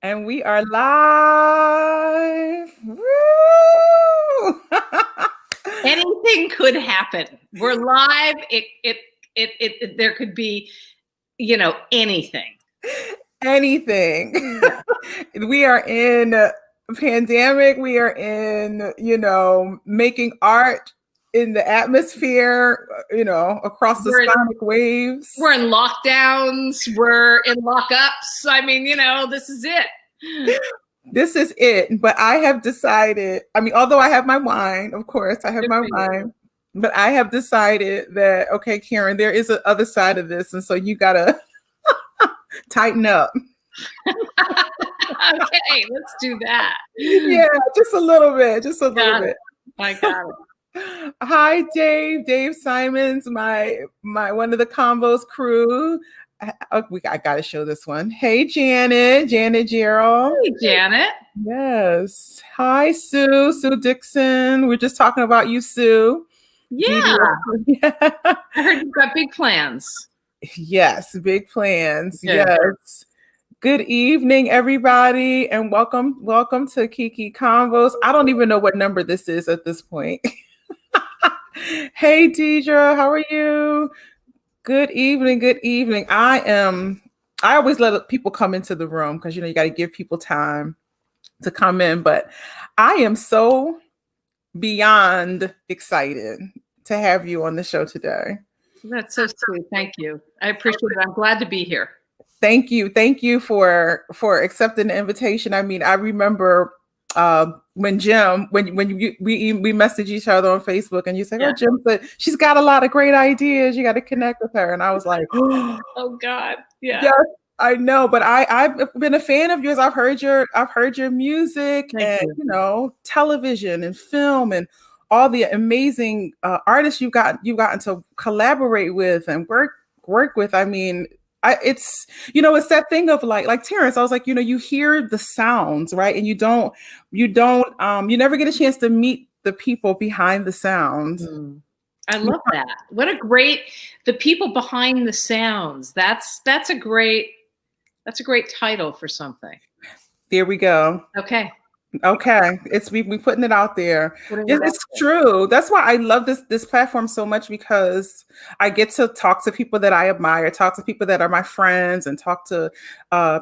And we are live. Woo! Anything could happen. We're live. It there could be, anything. Anything. We are in a pandemic. We are in, making art in the atmosphere, across the sonic waves. We're in lockdowns. We're in lockups. I mean, this is it. This is it. But I have decided, although I have my wine, of course, I have my wine, but I have decided that, okay, Karen, there is an other side of this. And so you got to tighten up. Okay, let's do that. Yeah, just a little bit. Just a little bit. I got it. Hi, Dave Simons, my one of the Combos crew. I gotta show this one. Hey, Janet Gerald. Hey, Janet. Yes. Hi, Sue Dixon. We're just talking about you, Sue. Yeah. I heard you've got big plans. Yes, big plans. Yeah. Yes. Good evening, everybody, and welcome to Kiki Convos. I don't even know what number this is at this point. Hey, Deidre, how are you? Good evening. I always let people come into the room because, you got to give people time to come in, but I am so beyond excited to have you on the show today. That's so sweet. Thank you. I appreciate it. I'm glad to be here. Thank you for accepting the invitation. I remember when Jim, when we messaged each other on Facebook, and you said, "Oh, Jim said she's got a lot of great ideas. You got to connect with her." And I was like, "Oh God, yeah." Yes, I know, but I've been a fan of yours. I've heard your music and television and film and all the amazing artists you've gotten to collaborate with and work with. It's that thing of like Terrence. I was like, you hear the sounds, right? And you never get a chance to meet the people behind the sounds. I love that. The people behind the sounds. That's a great title for something. There we go. Okay. It's we putting it out there. It's true. That's why I love this platform so much, because I get to talk to people that I admire, talk to people that are my friends, and talk to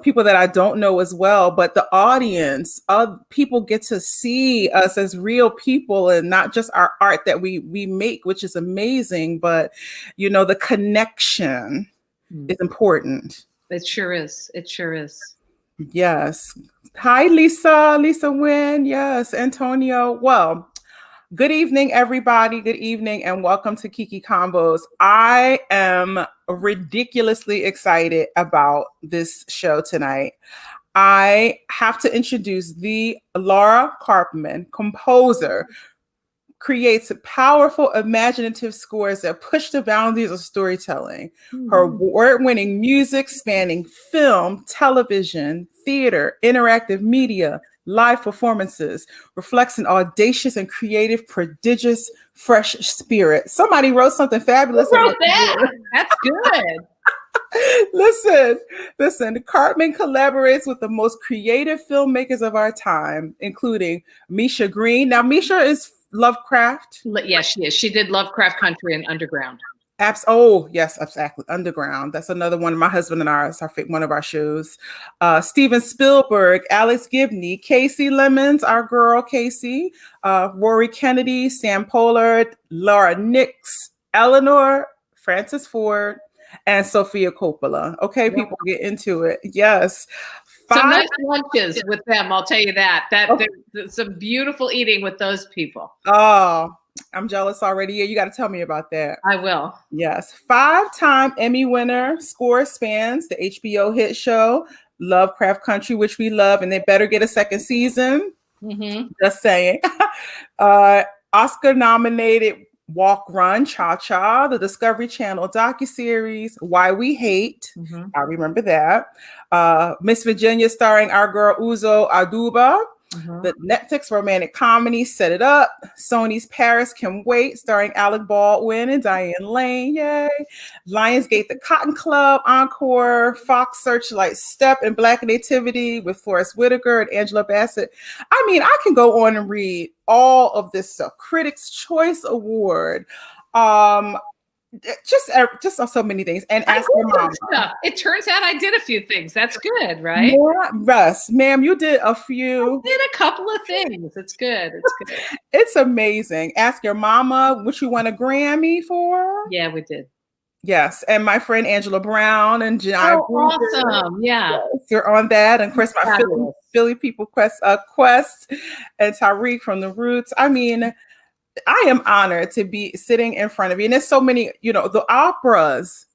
people that I don't know as well. But the audience of people get to see us as real people and not just our art that we make, which is amazing. But the connection is important. It sure is. Yes. Hi, Lisa Wynn. Yes, Antonio. Well, good evening, everybody. Good evening, and welcome to Kiki Combos. I am ridiculously excited about this show tonight. I have to introduce the Laura Karpman, composer, creates powerful, imaginative scores that push the boundaries of storytelling. Her award-winning music spanning film, television, theater, interactive media, live performances reflects an audacious and creative, prodigious, fresh spirit. Somebody wrote something fabulous. Who wrote that? That's good. Listen, Karpman collaborates with the most creative filmmakers of our time, including Misha Green. Now, Misha is Lovecraft. Yes, she is. She did Lovecraftcountry and Underground. Oh, yes, exactly. Underground. That's another one. My husband and I, one of our shows. Steven Spielberg, Alex Gibney, Casey Lemons, our girl Casey, Rory Kennedy, Sam Pollard, Laura Nix, Eleanor, Francis Ford, and Sofia Coppola. Okay, people, get into it. Yes. Some nice lunches with them, I'll tell you that. There's some beautiful eating with those people. Oh, I'm jealous already. Yeah, you got to tell me about that. I will. Yes. 5-time Emmy winner, score spans the HBO hit show Lovecraftcountry, which we love, and they better get a second season. Just saying. Oscar nominated Walk, Run, Cha Cha, the Discovery Channel docuseries Whywehate. I remember that. Miss Virginia, starring our girl Uzo Aduba. Mhm. The Netflix romantic comedy Set It Up, Sony's Paris Can Wait, starring Alec Baldwin and Diane Lane, yay. Lionsgate The Cotton Club, Encore, Fox Searchlight Step and Black Nativity with Forrest Whitaker and Angela Bassett. I mean, I can go on and read all of this stuff. Critics' Choice Award. Um, just so many things. And I Ask Your did some Mama. stuff. It turns out I did a few things. That's good, right? Yeah, Russ, ma'am, you did a few. I did a couple of things. It's good. It's good. It's amazing. Ask Your Mama, what you won a Grammy for. Yeah, we did. Yes, and my friend Angela Brown and Janai Awesome. Yeah. Yes, you're on that. And of course, my Philly people Quest and Tariq from The Roots. I mean, I am honored to be sitting in front of you. And there's so many, the operas.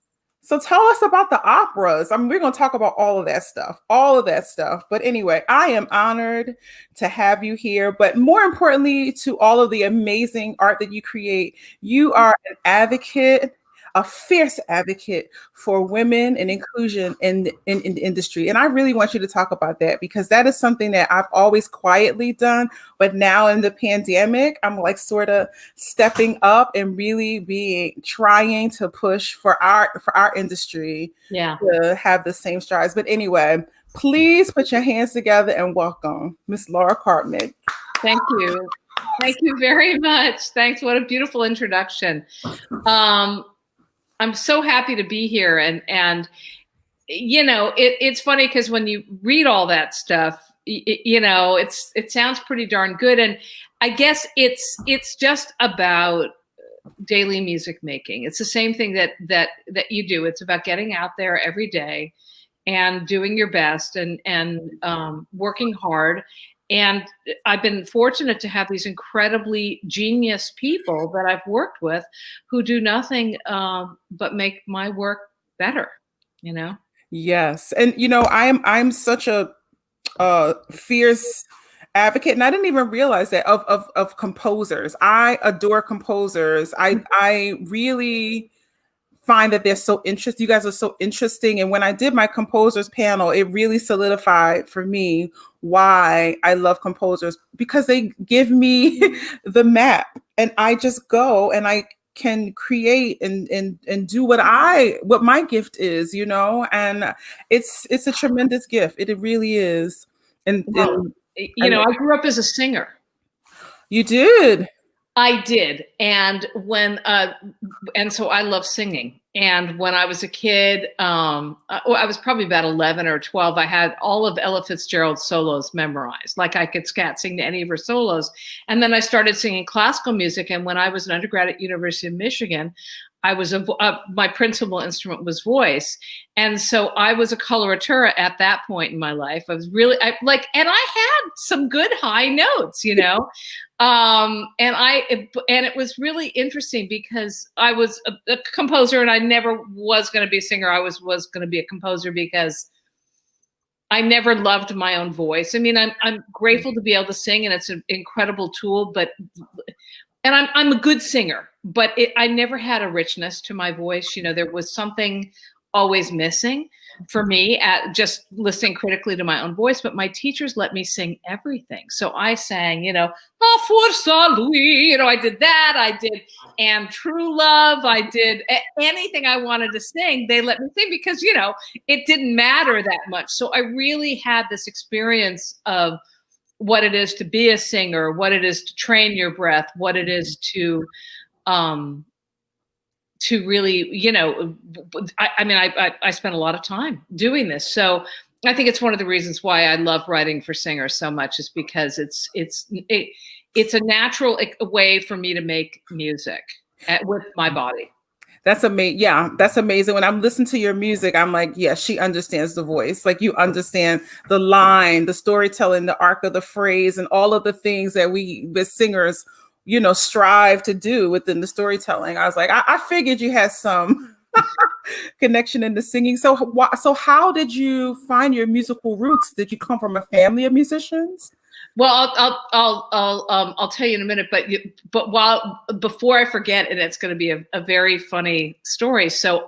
So tell us about the operas. I mean, we're going to talk about all of that stuff. But anyway, I am honored to have you here. But more importantly, to all of the amazing art that you create, you are an advocate, a fierce advocate for women and inclusion in the industry. And I really want you to talk about that, because that is something that I've always quietly done. But now in the pandemic, I'm like sort of stepping up and really trying to push for our industry to have the same strides. But anyway, please put your hands together and welcome Miss Laura Karpman. Thank you. Thank you very much. Thanks. What a beautiful introduction. I'm so happy to be here. And it's funny because when you read all that stuff, it sounds pretty darn good. And I guess it's just about daily music making. It's the same thing that you do. It's about getting out there every day and doing your best and working hard. And I've been fortunate to have these incredibly genius people that I've worked with who do nothing but make my work better, Yes. And, I'm such a fierce advocate, and I didn't even realize that of composers. I adore composers. I really find that they're so interesting. You guys are so interesting. And when I did my composers panel, it really solidified for me why I love composers, because they give me the map and I just go and I can create and do what my gift is, and it's a tremendous gift. It really is. And I grew up as a singer. You did. I did. And so I love singing. And when I was a kid, I was probably about 11 or 12. I had all of Ella Fitzgerald's solos memorized. Like I could scat sing to any of her solos. And then I started singing classical music. And when I was an undergrad at University of Michigan, I was my principal instrument was voice. And so I was a coloratura at that point in my life. I was really and I had some good high notes, and it was really interesting because I was a composer and I never was going to be a singer. I was going to be a composer because I never loved my own voice. I mean, I'm grateful to be able to sing, and it's an incredible tool, and I'm a good singer, but I never had a richness to my voice. There was something always missing for me at just listening critically to my own voice. But my teachers let me sing everything. So I sang, Forza Lui, I did that. I did And True Love. I did anything I wanted to sing. They let me sing because, it didn't matter that much. So I really had this experience of what it is to be a singer, what it is to train your breath, what it is to really, I spent a lot of time doing this. So I think it's one of the reasons why I love writing for singers so much, is because it's a natural way for me to make music with my body. That's amazing. Yeah, that's amazing. When I'm listening to your music, I'm like, yeah, she understands the voice. Like, you understand the line, the storytelling, the arc of the phrase, and all of the things that we, as singers, strive to do within the storytelling. I was like, I figured you had some connection in the singing. So how did you find your musical roots? Did you come from a family of musicians? Well, I'll tell you in a minute, but before I forget, and it's going to be a very funny story. So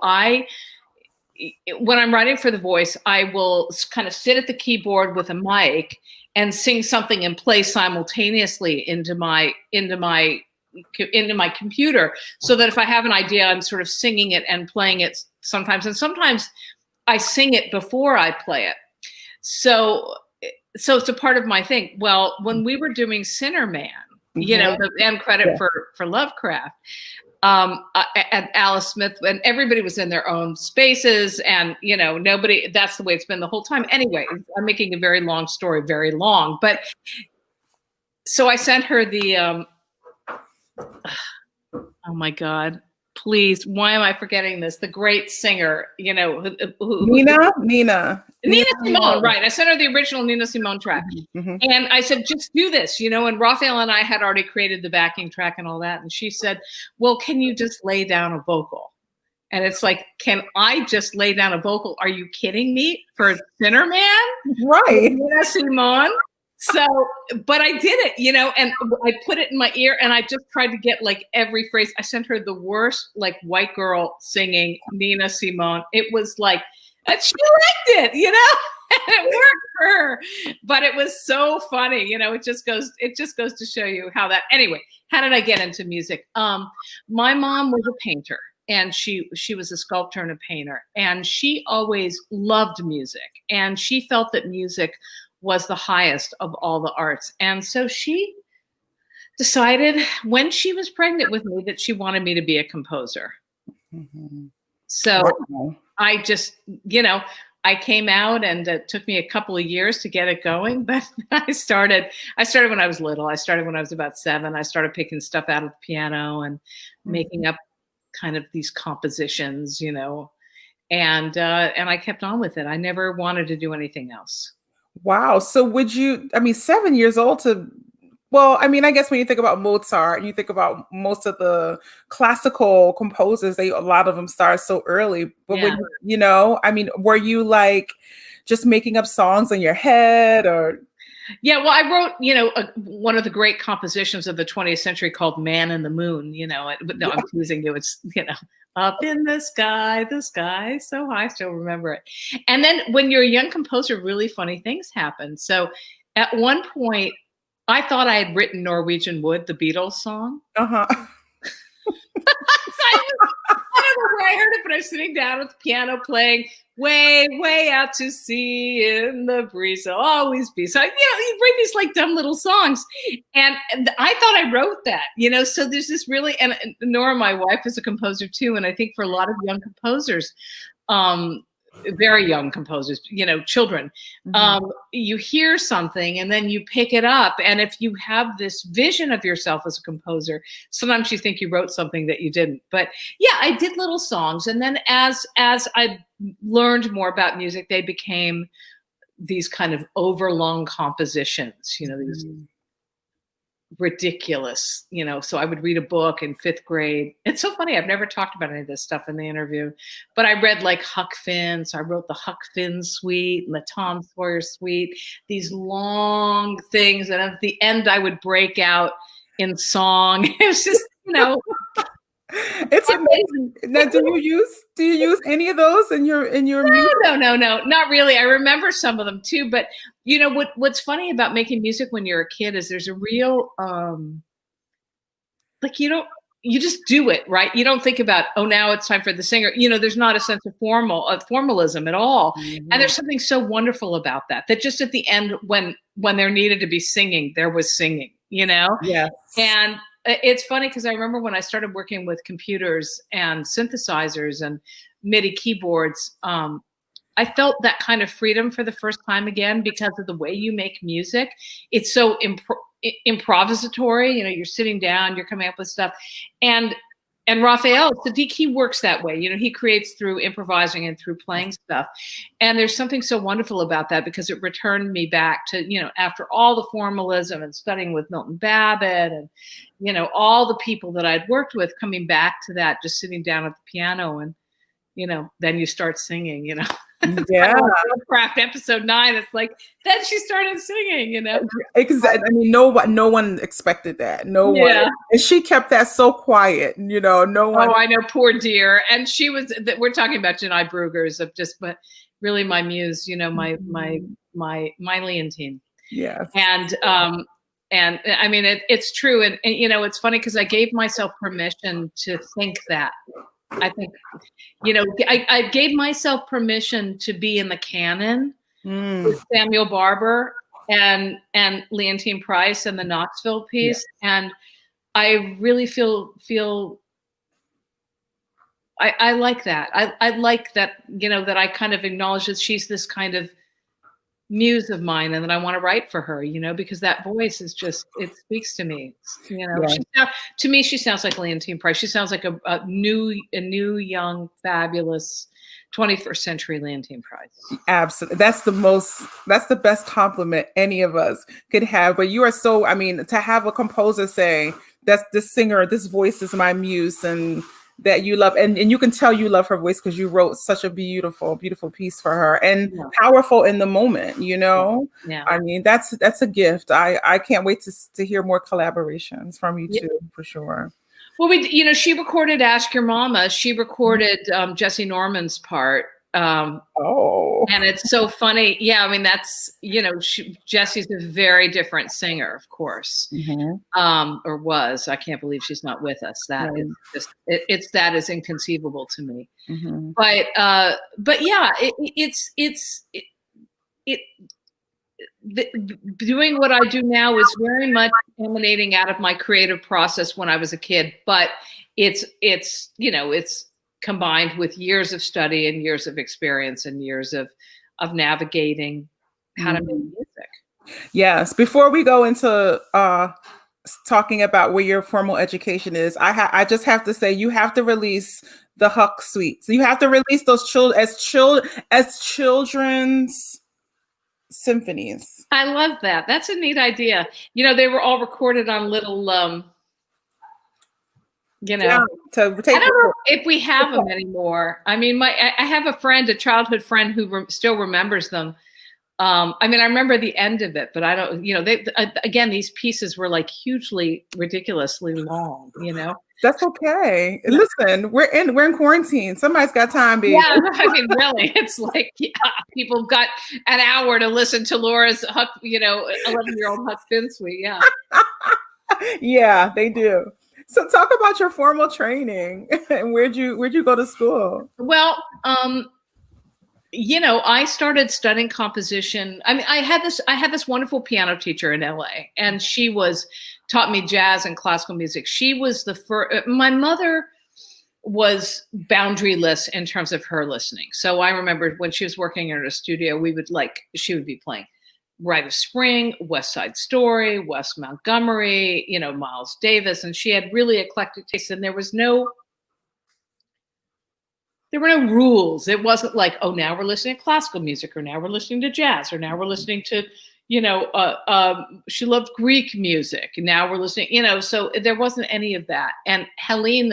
when I'm writing for The Voice, I will kind of sit at the keyboard with a mic and sing something and play simultaneously into my computer, so that if I have an idea, I'm sort of singing it and playing it sometimes. And sometimes I sing it before I play it. So it's a part of my thing. Well, when we were doing Sinner Man, you know, the end credit for Lovecraft, and Alice Smith, and everybody was in their own spaces, and, you know, nobody, that's the way it's been the whole time. Anyway, I'm making a very long story very long, but so I sent her the, oh my God, please, why am I forgetting this? The great singer, you know, Nina Simone, right? I sent her the original Nina Simone track, and I said, just do this, you know. And Raphael and I had already created the backing track and all that, and she said, well, can you just lay down a vocal? And it's like, can I just lay down a vocal? Are you kidding me? For Sinner Man, right? Nina Simone. So, but I did it, you know, and I put it in my ear, and I just tried to get like every phrase. I sent her the worst, like, white girl singing Nina Simone. It was like, and she liked it, you know, and it worked for her. But it was so funny, you know. It just goes to show you how that. Anyway, how did I get into music? My mom was a painter, and she was a sculptor and a painter, and she always loved music, and she felt that music was the highest of all the arts. And so she decided when she was pregnant with me that she wanted me to be a composer. So I just, you know, I came out, and it took me a couple of years to get it going, but I started when I was little. I started when I was about 7. I started picking stuff out of the piano and making up kind of these compositions, you know, and I kept on with it. I never wanted to do anything else. Wow. So would you, I mean, 7 years old to, well, I mean, I guess when you think about Mozart and you think about most of the classical composers, a lot of them start so early. But when you know, I mean, were you like just making up songs in your head, or? Yeah, well, I wrote, you know, one of the great compositions of the 20th century called "Man in the Moon." You know, but no, I'm teasing you. It's, you know, up in the sky so high. I still remember it. And then when you're a young composer, really funny things happen. So at one point, I thought I had written Norwegian Wood, the Beatles song. I don't know where I heard it, but I was sitting down at the piano playing "Way, way out to sea in the breeze, I'll always be." So, you know, you bring these like dumb little songs. And I thought I wrote that, you know, so there's this really, and Nora, my wife, is a composer too. And I think for a lot of young composers, very young composers, you know, children, you hear something and then you pick it up. And if you have this vision of yourself as a composer, sometimes you think you wrote something that you didn't. But yeah, I did little songs. And then as I learned more about music, they became these kind of overlong compositions, you know, these ridiculous, you know. So I would read a book in 5th grade. It's so funny, I've never talked about any of this stuff in the interview, but I read like Huck Finn. So I wrote the Huck Finn suite and the Tom Sawyer suite, these long things, and at the end I would break out in song. It was just, you know. It's amazing. Now, do you use any of those in your music? No, not really. I remember some of them too, but you know what's funny about making music when you're a kid is there's a real like you just do it, right? You don't think about, oh, now it's time for the singer. You know, there's not a sense of formalism at all. And there's something so wonderful about that just at the end when there needed to be singing, there was singing, you know? Yes. And it's funny because I remember when I started working with computers and synthesizers and MIDI keyboards, I felt that kind of freedom for the first time again because of the way you make music. It's so improvisatory. You know, you're sitting down, you're coming up with stuff. And Raphael Sadiq, he works that way. You know, he creates through improvising and through playing stuff. And there's something so wonderful about that because it returned me back to, you know, after all the formalism and studying with Milton Babbitt and, you know, all the people that I'd worked with, coming back to that, just sitting down at the piano and, you know, then you start singing, you know. Yeah. Lovecraft episode 9. It's like, then she started singing, you know? Exactly. I mean, no one expected that. No one. Yeah. And she kept that so quiet, you know, no one. Oh, I know, poor dear. And she was, we're talking about Janai Brugers of just, but really my muse, you know, my Leontine. Yes. And I mean, it's true. And, you know, it's funny because I gave myself permission to think that. I think, you know, I gave myself permission to be in the canon with Samuel Barber and Leontine Price and the Knoxville piece. Yeah. And I really feel I like that. I like that, you know, that I kind of acknowledge that she's this kind of muse of mine and that I want to write for her, you know, because that voice is just, it speaks to me, you know. Yeah. To me, she sounds like Leontine Price. She sounds like a new, young, fabulous 21st century Leontine Price. Absolutely. That's the best compliment any of us could have. But you are so, I mean, to have a composer say, that's this singer, this voice is my muse, and that you love, and you can tell you love her voice because you wrote such a beautiful piece for her, and powerful in the moment, you know. Yeah. I mean, that's a gift. I can't wait to hear more collaborations from you too, for sure. Well, you know, she recorded Ask Your Mama. She recorded Jesse Norman's part. And it's so funny. Yeah, I mean, that's, you know, Jesse's a very different singer, of course, or was. I can't believe she's not with us. That is just, that is inconceivable to me. But yeah, doing what I do now is very much emanating out of my creative process when I was a kid. But it's you know, it's combined with years of study and years of experience and years of navigating how to make music. Yes. Before we go into talking about where your formal education is, I just have to say, you have to release the Huck suites. You have to release those as children's symphonies. I love that. That's a neat idea. You know, they were all recorded on little you know, I don't know if we have them anymore. I mean, I have a friend, a childhood friend, who still remembers them. I mean, I remember the end of it, but I don't, you know, again, these pieces were like hugely, ridiculously long, you know. That's okay. Yeah. Listen, we're in quarantine. Somebody's got time, baby. Yeah, I mean, really, it's like, people got an hour to listen to Laura's Huck, you know, 11-year-old Huck Finn suite. Yeah. Yeah, they do. So talk about your formal training and where'd you go to school? Well, you know, I started studying composition. I mean, I had this wonderful piano teacher in LA, and she taught me jazz and classical music. She was the first. My mother was boundaryless in terms of her listening. So I remember when she was working in her studio, she would be playing Rite of Spring, West Side Story, Wes Montgomery, you know, Miles Davis, and she had really eclectic taste, and there were no rules. It wasn't like, oh, now we're listening to classical music, or now we're listening to jazz, or now we're listening to, you know, she loved Greek music, and now we're listening, you know, so there wasn't any of that. And Helene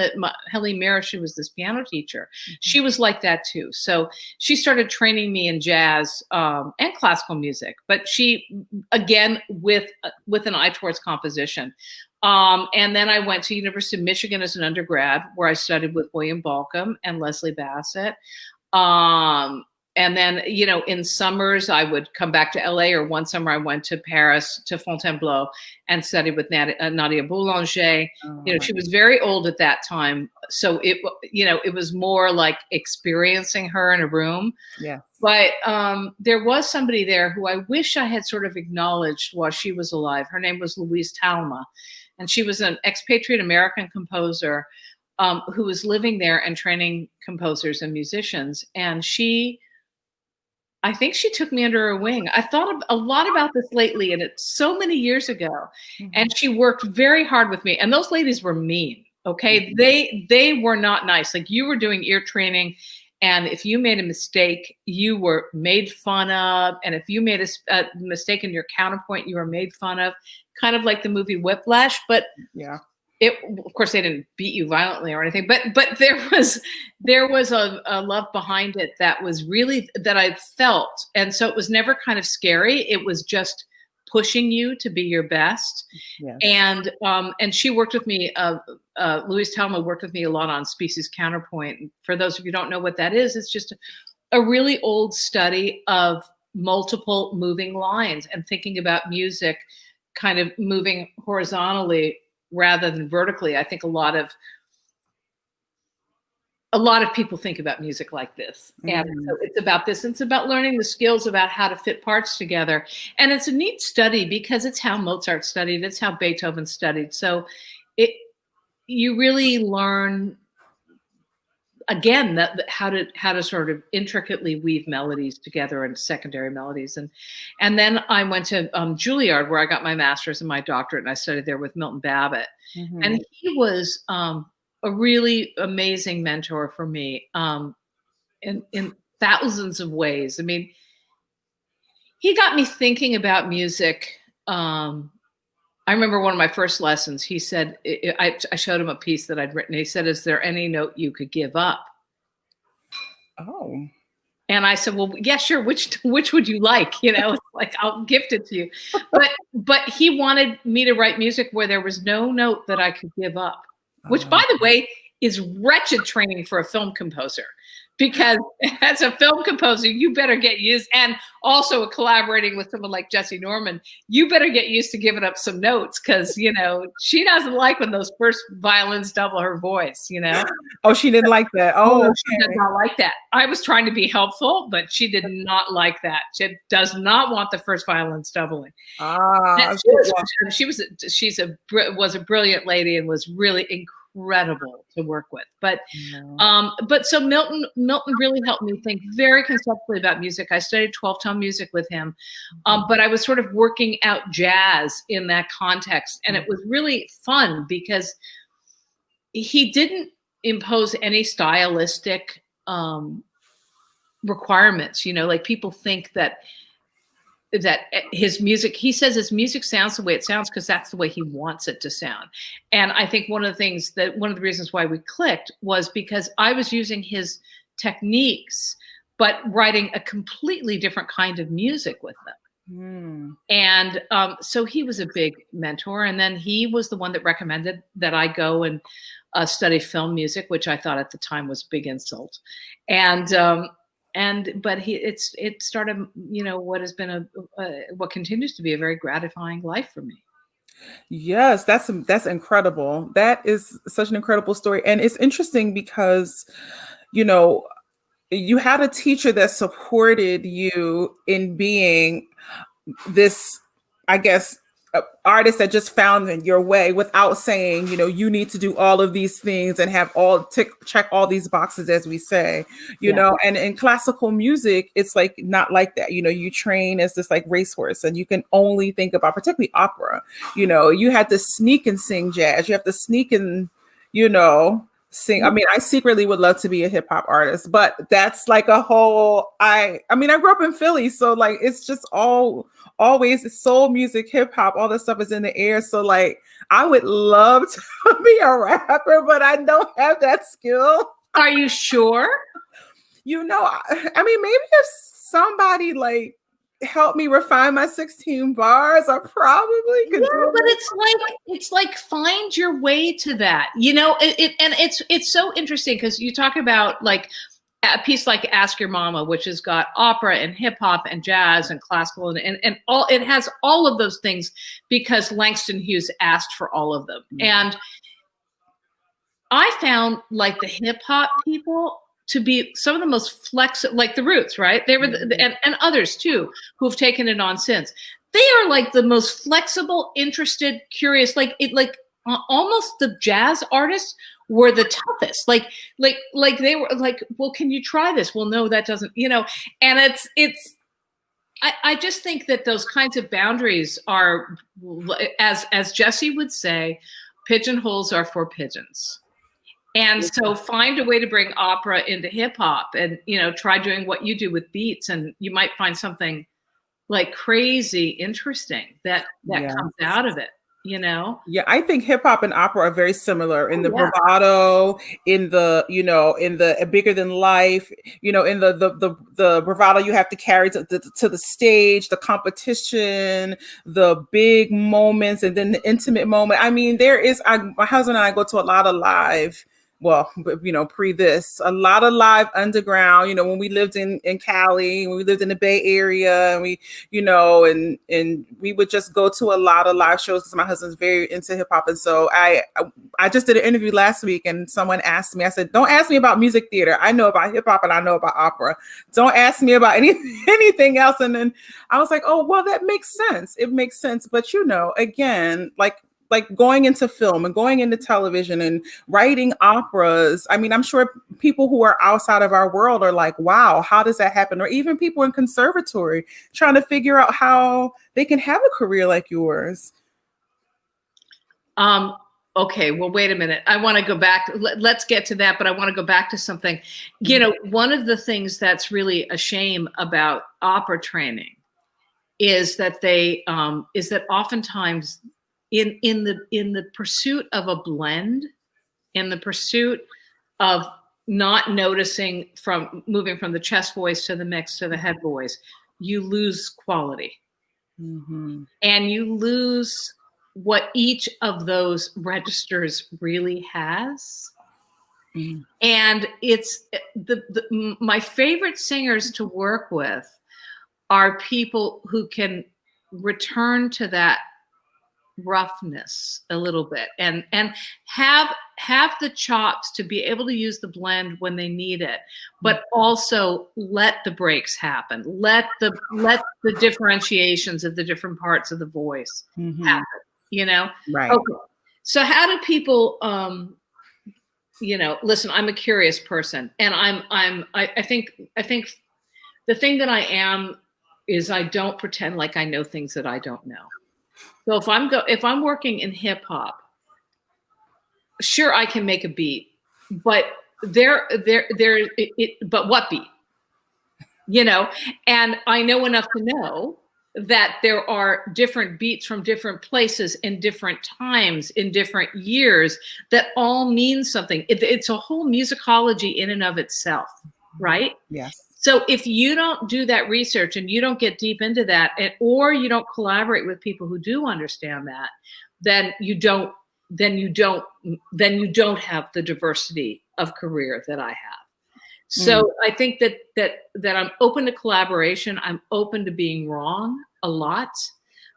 Mira, she was this piano teacher. She was like that too. So she started training me in jazz and classical music, but she, again, with an eye towards composition. And then I went to University of Michigan as an undergrad, where I studied with William Balcom and Leslie Bassett. And then, you know, in summers, I would come back to LA, or one summer I went to Paris to Fontainebleau and studied with Nadia Boulanger. You know, she was very old at that time. So it was more like experiencing her in a room. Yeah. But there was somebody there who I wish I had sort of acknowledged while she was alive. Her name was Louise Talma. And she was an expatriate American composer who was living there and training composers and musicians. And I think she took me under her wing. I thought a lot about this lately, and it's so many years ago. And she worked very hard with me. And those ladies were mean, okay? They were not nice. Like, you were doing ear training, and if you made a mistake, you were made fun of. And if you made a mistake in your counterpoint, you were made fun of. Kind of like the movie Whiplash. But yeah, of course they didn't beat you violently or anything, but there was a love behind it that was really, that I felt. And so it was never kind of scary. It was just pushing you to be your best. Yeah. And she worked with me, Louise Talma worked with me a lot on species counterpoint. For those of you who don't know what that is, it's just a really old study of multiple moving lines and thinking about music kind of moving horizontally rather than vertically. I think a lot of people think about music like this. And so it's about this. It's about learning the skills about how to fit parts together. And it's a neat study because it's how Mozart studied. It's how Beethoven studied. So you really learn, again, how to sort of intricately weave melodies together and secondary melodies. And then I went to Juilliard, where I got my master's and my doctorate, and I studied there with Milton Babbitt. And he was a really amazing mentor for me in thousands of ways. I mean, he got me thinking about music. I remember one of my first lessons, he said, I showed him a piece that I'd written. He said, "Is there any note you could give up?" Oh. And I said, "Well, yeah, sure. Which would you like? You know, like, I'll gift it to you." But he wanted me to write music where there was no note that I could give up, which, by the way, is wretched training for a film composer. Because as a film composer, you better get used, and also collaborating with someone like Jesse Norman, you better get used to giving up some notes, because, you know, she doesn't like when those first violins double her voice, you know? Oh, she didn't like that. Oh, okay. She does not like that. I was trying to be helpful, but she did not like that. She does not want the first violins doubling. She was a brilliant lady and was really incredible to work with. But so Milton really helped me think very conceptually about music. I studied 12-tone music with him, but I was sort of working out jazz in that context, and it was really fun because he didn't impose any stylistic requirements. You know, like, people think that his music, he says his music sounds the way it sounds because that's the way he wants it to sound. And I think one of the reasons why we clicked was because I was using his techniques, but writing a completely different kind of music with them. And so he was a big mentor. And then he was the one that recommended that I go and study film music, which I thought at the time was a big insult. But it started, you know, what has been what continues to be a very gratifying life for me. Yes, that's incredible. That is such an incredible story. And it's interesting because, you know, you had a teacher that supported you in being this, I guess, artist that just found your way without saying, you know, you need to do all of these things and have check all these boxes, as we say, you know. And in classical music, it's like not like that. You know, you train as this like racehorse, and you can only think about, particularly opera, you know, you had to sneak and sing jazz. You have to sneak and, you know, sing. I mean, I secretly would love to be a hip hop artist, but that's like a whole, I mean, I grew up in Philly, so like, it's just always soul music, hip hop, all this stuff is in the air. So like, I would love to be a rapper, but I don't have that skill. Are you sure? You know, I mean, maybe if somebody like help me refine my 16 bars, I probably could. Yeah, but it's like find your way to that, you know. And it's so interesting because you talk about like a piece like Ask Your Mama, which has got opera and hip hop and jazz and classical and all. It has all of those things because Langston Hughes asked for all of them. And I found like the hip hop people to be some of the most flexible, like the Roots, right? They were, and others too, who've taken it on since. They are like the most flexible, interested, curious, almost the jazz artists were the toughest. Like they were like, well, can you try this? Well, no, that doesn't, you know. And I just think that those kinds of boundaries are, as Jesse would say, pigeonholes are for pigeons. And so find a way to bring opera into hip hop and, you know, try doing what you do with beats, and you might find something like crazy interesting that comes out of it. you know? Yeah, I think hip hop and opera are very similar in Oh, the yeah. bravado, in the, in the bigger than life, in the bravado you have to carry to the stage, the competition, the big moments, and then the intimate moment. I mean, my husband and I go to a lot of live. Well, pre this, a lot of live underground, when we lived in Cali, when we lived in the Bay Area, and and we would just go to a lot of live shows because my husband's very into hip hop. And so I just did an interview last week, and someone asked me, I said, don't ask me about music theater. I know about hip hop and I know about opera. Don't ask me about anything else. And then I was like, oh, well, that makes sense. It makes sense. But again, like going into film and going into television and writing operas. I mean, I'm sure people who are outside of our world are like, wow, how does that happen? Or even people in conservatory trying to figure out how they can have a career like yours. Okay, well, wait a minute. I want to go back. Let's get to that, but I want to go back to something. One of the things that's really a shame about opera training is that oftentimes in the pursuit of a blend, in the pursuit of not noticing from moving from the chest voice to the mix to the head voice, you lose quality. Mm-hmm. And you lose what each of those registers really has. Mm. And it's my favorite singers to work with are people who can return to that roughness a little bit and have the chops to be able to use the blend when they need it, but also let the breaks happen, let the differentiations of the different parts of the voice happen, right? Okay. So how do people listen, I'm a curious person, and I think the thing that I am is I don't pretend like I know things that I don't know. So if I'm working in hip hop, sure, I can make a beat, but but what beat? And I know enough to know that there are different beats from different places in different times, in different years, that all mean something. It's a whole musicology in and of itself, right? Yes. So if you don't do that research and you don't get deep into that, or you don't collaborate with people who do understand that, then you don't have the diversity of career that I have. So I think that I'm open to collaboration. I'm open to being wrong a lot.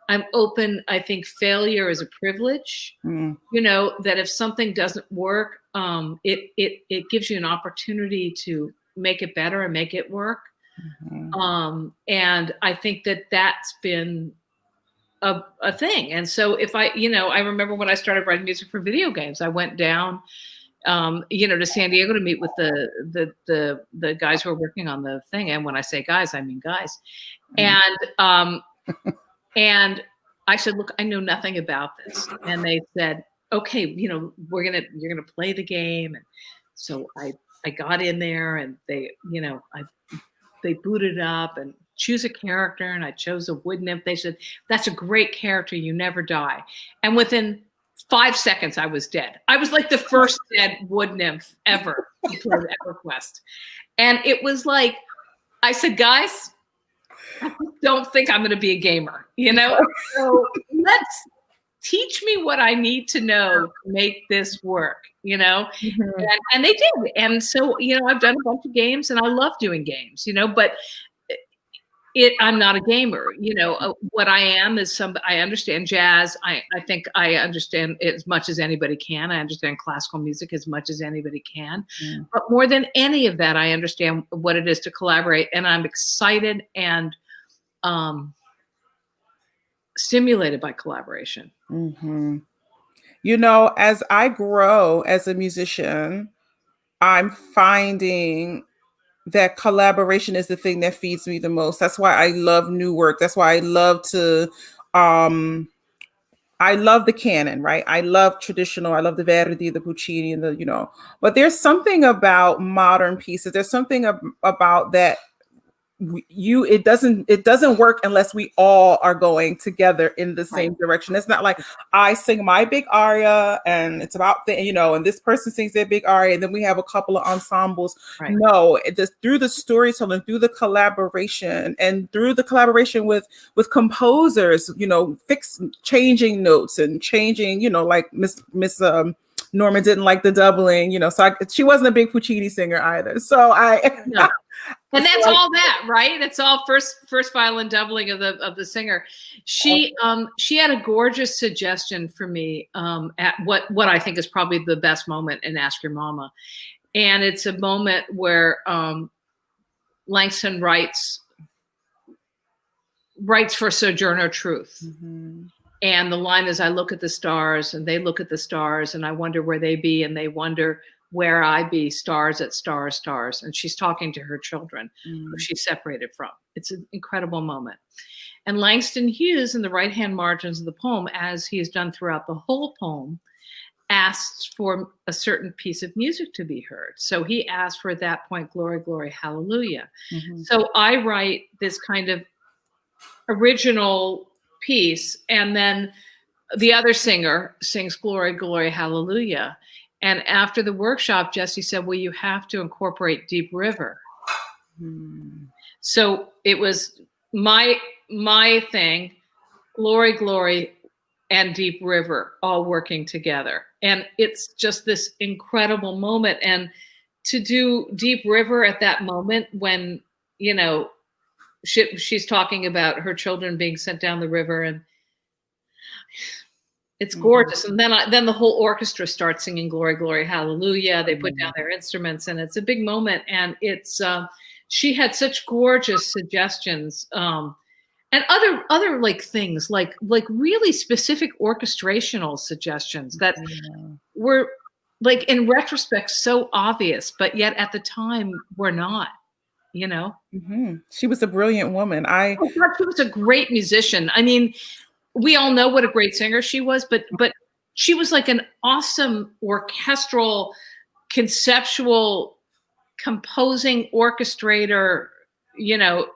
I'm open. I think failure is a privilege. That if something doesn't work, it gives you an opportunity to make it better and make it work. And I think that's been a thing. And so if I remember when I started writing music for video games, I went down, to San Diego to meet with the guys who are working on the thing. And when I say guys, I mean guys. And I said, look, I know nothing about this. And they said, okay, you're going to play the game. And so I got in there, and they booted up and choose a character, and I chose a wood nymph. They said, that's a great character. You never die. And within 5 seconds, I was dead. I was like the first dead wood nymph ever to play the EverQuest. And it was like, I said, guys, I don't think I'm going to be a gamer, So let's teach me what I need to know to make this work, and they did. And so, I've done a bunch of games, and I love doing games, but I'm not a gamer. What I am is I understand jazz. I think I understand it as much as anybody can. I understand classical music as much as anybody can. But more than any of that, I understand what it is to collaborate, and I'm excited and stimulated by collaboration. As I grow as a musician, I'm finding that collaboration is the thing that feeds me the most. That's why I love new work. That's why I love I love the canon, right? I love traditional. I love the Verdi, the Puccini, and but there's something about modern pieces. There's something about that it doesn't work unless we all are going together in the same direction. It's not like I sing my big aria and it's about and this person sings their big aria and then we have a couple of ensembles. Right. No, through the storytelling, through the collaboration, and through the collaboration with composers, changing notes and changing, like Miss Norma didn't like the doubling, so she wasn't a big Puccini singer either. So no. And that's all that, right? It's all first violin doubling of the singer. She had a gorgeous suggestion for me at what I think is probably the best moment in Askyourmama. And it's a moment where Langston writes for Sojourner Truth. Mm-hmm. And the line is, I look at the stars and they look at the stars and I wonder where they be and they wonder where I be, stars at stars, stars. And she's talking to her children who she's separated from. It's an incredible moment. And Langston Hughes, in the right-hand margins of the poem, as he has done throughout the whole poem, asks for a certain piece of music to be heard. So he asked for, at that point, Glory, Glory, Hallelujah. Mm-hmm. So I write this kind of original piece, and then the other singer sings Glory, Glory, Hallelujah. And after the workshop, Jesse said, well, you have to incorporate Deep River. So it was my thing, Glory, Glory, and Deep River all working together. And it's just this incredible moment. And to do Deep River at that moment when, she's talking about her children being sent down the river, and it's gorgeous. And then the whole orchestra starts singing Glory, Glory, Hallelujah. They put down their instruments and it's a big moment. And it's, she had such gorgeous suggestions and other like things like really specific orchestrational suggestions that were like in retrospect so obvious, but yet at the time were not, Mm-hmm. She was a brilliant woman. She was a great musician. I mean, we all know what a great singer she was, but she was like an awesome orchestral, conceptual, composing orchestrator. It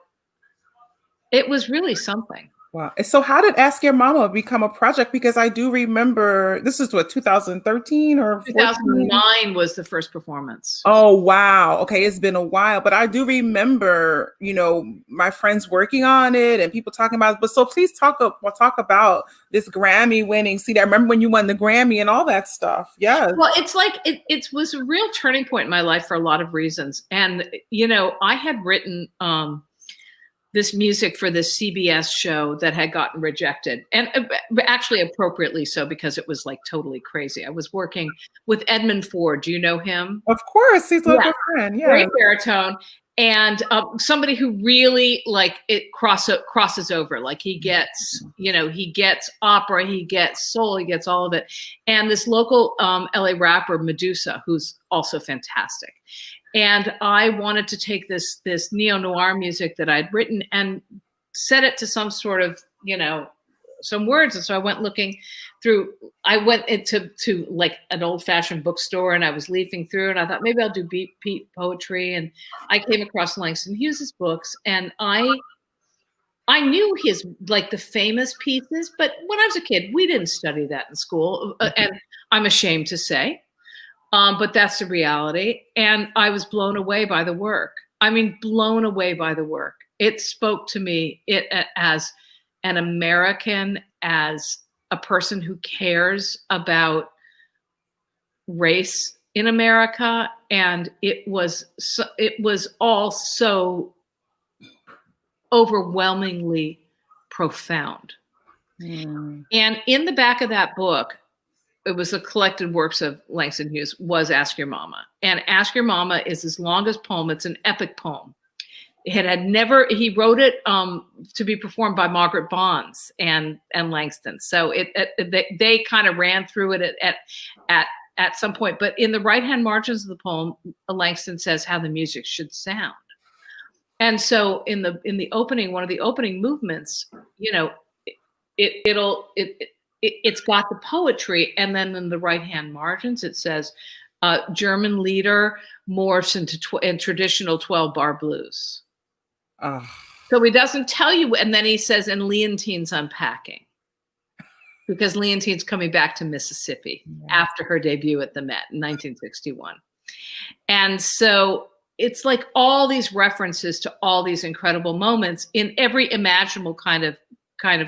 was really something. Wow. So how did Askyourmama become a project? Because I do remember, this is what, 2013 or 2009 was the first performance. Oh, wow. Okay. It's been a while, but I do remember, my friends working on it and people talking about it. But so please talk about this Grammy winning CD. I remember when you won the Grammy and all that stuff. Yeah. Well, it's like, it was a real turning point in my life for a lot of reasons. And, I had written, this music for this CBS show that had gotten rejected, and actually appropriately so, because it was like totally crazy. I was working with Edmund Ford. Do you know him? Of course, he's a good friend. Yeah, great baritone, and somebody who really like it crosses over. Like he gets, he gets opera, he gets soul, he gets all of it. And this local LA rapper Medusa, who's also fantastic. And I wanted to take this neo-noir music that I'd written and set it to some sort of, some words. And so I went looking through, I went into like an old-fashioned bookstore and I was leafing through and I thought maybe I'll do beat poetry. And I came across Langston Hughes' books and I knew his, like the famous pieces, but when I was a kid, we didn't study that in school. And I'm ashamed to say. But that's the reality. And I was blown away by the work. I mean, blown away by the work. It spoke to me as an American, as a person who cares about race in America. And it was all so overwhelmingly profound. And in the back of that book, it was the collected works of Langston Hughes, was Askyourmama. And Askyourmama is his longest poem. It's an epic poem. He wrote it to be performed by Margaret Bonds and Langston. So they kind of ran through it at some point. But in the right-hand margins of the poem, Langston says how the music should sound. And so in the opening, one of the opening movements, it's got the poetry, and then in the right-hand margins, it says, German leader morphs into traditional 12-bar blues. Oh. So he doesn't tell you, and then he says, and Leontine's unpacking. Because Leontine's coming back to Mississippi after her debut at the Met in 1961. And so it's like all these references to all these incredible moments in every imaginable kind of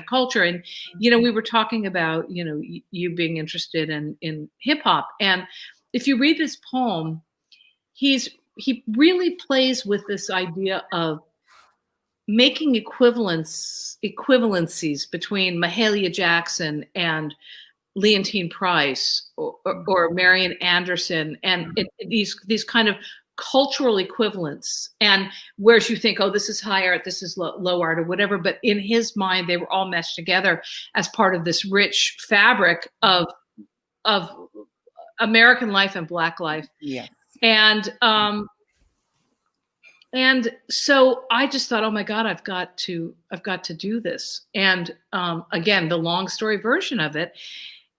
culture. And, you know, we were talking about, you know, you being interested in hip hop. And if you read this poem, he really plays with this idea of making equivalencies between Mahalia Jackson and Leontine Price or Marian Anderson, and these kind of cultural equivalents. And whereas you think, oh, this is high art, this is low art, or whatever, but in his mind, they were all meshed together as part of this rich fabric of American life and Black life. Yeah. And so I just thought, oh my God, I've got to do this. And again, the long story version of it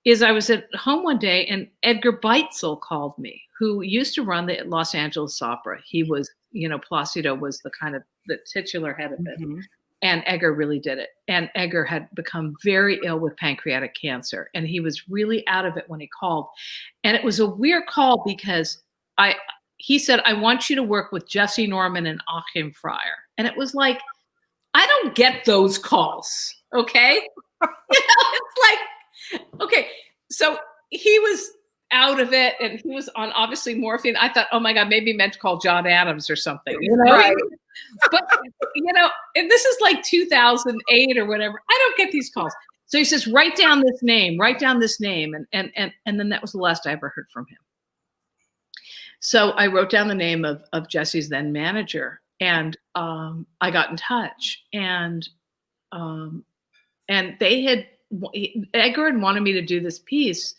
is I was at home one day and Edgar Beitzel called me, who used to run the Los Angeles Opera. He was, you know, Placido was the kind of the titular head of it. Mm-hmm. And Edgar really did it. And Edgar had become very ill with pancreatic cancer. And he was really out of it when he called. And it was a weird call because he said, I want you to work with Jesse Norman and Achim Fryer. And it was like, I don't get those calls, okay? You know, it's like, okay. So he was out of it and he was on obviously morphine. I thought, oh my God, maybe he meant to call John Adams or something. You know? Right. But, you know, and this is like 2008 or whatever. I don't get these calls. So he says, write down this name. And then that was the last I ever heard from him. So I wrote down the name of Jesse's then manager, and I got in touch, and Edgar had wanted me to do this piece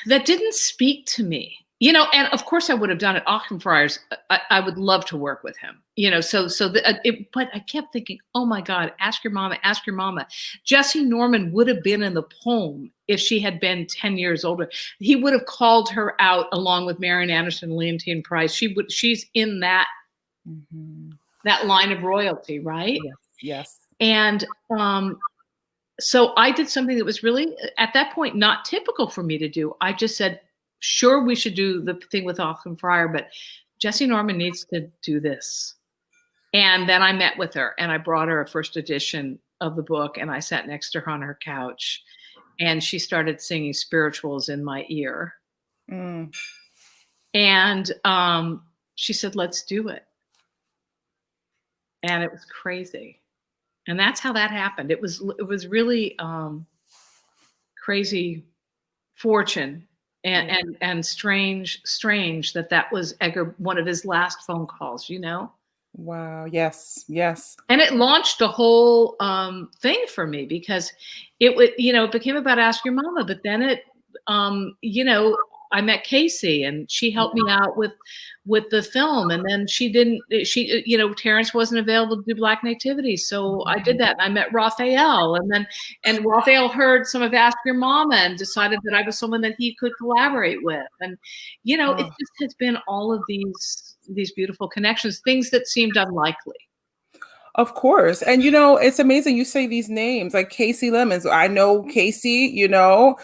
that didn't speak to me, you know, and of course I would have done it. Achim Fryer's, I would love to work with him, you know, but I kept thinking, oh my God, ask your mama. Jesse Norman would have been in the poem if she had been 10 years older. He would have called her out along with Marian Anderson and Leontine Price. She's in that, that line of royalty, right? Yes. And so I did something that was really, at that point, not typical for me to do. I just said, sure, we should do the thing with Achim Fryer, but Jesse Norman needs to do this. And then I met with her and I brought her a first edition of the book and I sat next to her on her couch and she started singing spirituals in my ear. And she said, let's do it. And it was crazy. And that's how that happened. It was really crazy fortune and strange that was Edgar, one of his last phone calls, you know? Wow. Yes. Yes. And it launched a whole thing for me because it would, you know, it became about Ask Your Mama, but then it, you know, I met Casey and she helped me out with the film. And then you know, Terrence wasn't available to do Black Nativity. So I did that. And I met Raphael and Raphael heard some of Ask Your Mama and decided that I was someone that he could collaborate with. And, you know, it just has been all of these beautiful connections, things that seemed unlikely. Of course. And, you know, it's amazing you say these names like Casey Lemons. I know Casey, you know,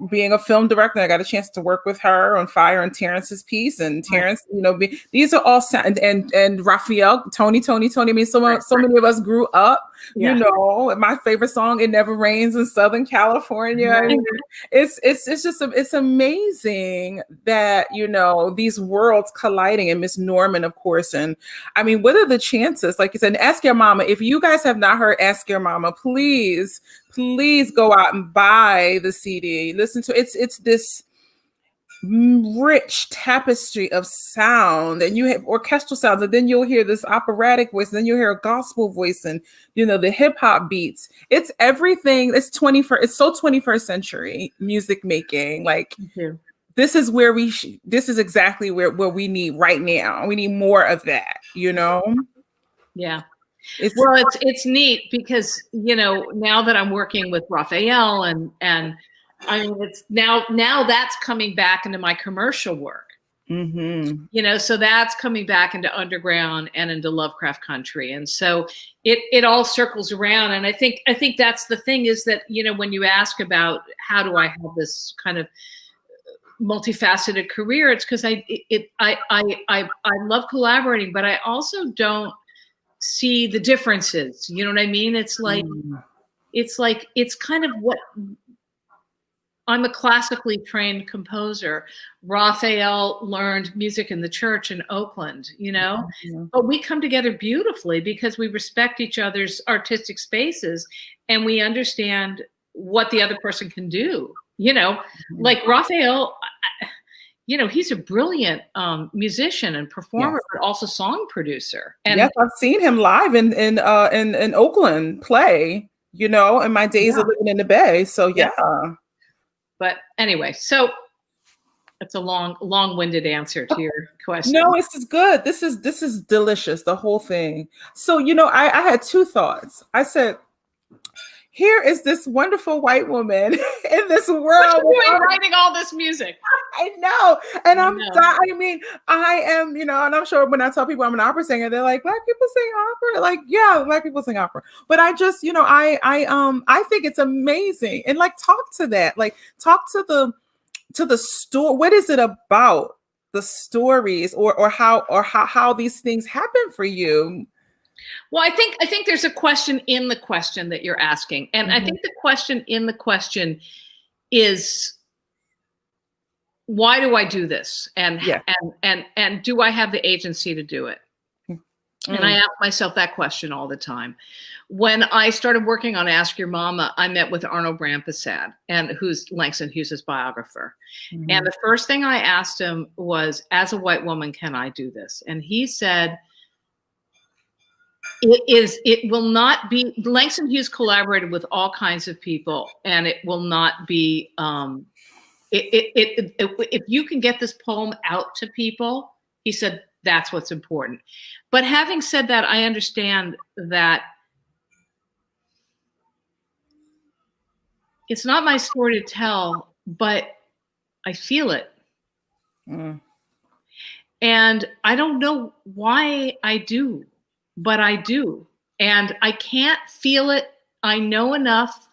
being a film director, I got a chance to work with her on Fire and Terrence's piece. And Terrence, you know, these are all and Raphael, Tony. I mean, so many of us grew up, you know, my favorite song, It Never Rains in Southern California. I mean, it's amazing that, you know, these worlds colliding, and Miss Norman, of course. And I mean, what are the chances? Like you said, Ask Your Mama. If you guys have not heard Ask Your Mama, please go out and buy the CD. Listen to it. It's this rich tapestry of sound, and you have orchestral sounds, and then you'll hear this operatic voice, and then you'll hear a gospel voice, and you know the hip hop beats. It's everything. It's 21st. It's so 21st century music making. Like this is where this is exactly where we need right now. We need more of that. You know. Yeah. It's neat because, you know, now that I'm working with Raphael and I mean, it's now that's coming back into my commercial work. You know, so that's coming back into underground and into Lovecraft country. And so it all circles around. And I think that's the thing, is that, you know, when you ask about how do I have this kind of multifaceted career, it's because I love collaborating, but I also don't see the differences. You know what I mean? It's like it's kind of what, I'm a classically trained composer. Raphael learned music in the church in Oakland, you know, but we come together beautifully because we respect each other's artistic spaces and we understand what the other person can do, you know, like Raphael, you know, he's a brilliant musician and performer, but also song producer. And yes, I've seen him live in Oakland play, you know, in my days of living in the Bay. So yeah. But anyway, so it's a long-winded answer to your question. No, this is good. This is delicious, the whole thing. So, you know, I had two thoughts. I said, here is this wonderful white woman in this world writing all this music. I know. And I am, you know, and I'm sure when I tell people I'm an opera singer, they're like, Black people sing opera? Like, yeah, Black people sing opera. But I just, you know, I think it's amazing. And like, talk to that, like talk to the story. What is it about the stories or how these things happen for you? Well, I think there's a question in the question that you're asking. And I think the question in the question is, why do I do this? And do I have the agency to do it? And I ask myself that question all the time. When I started working on Ask Your Mama, I met with Arnold Rampersad, who's Langston Hughes' biographer. And the first thing I asked him was, as a white woman, can I do this? And he said, it will not be, Langston Hughes collaborated with all kinds of people, and it will not be, if you can get this poem out to people, he said, that's what's important. But having said that, I understand that it's not my story to tell, but I feel it. And I don't know why I do, but I do. And I can't feel it. I know enough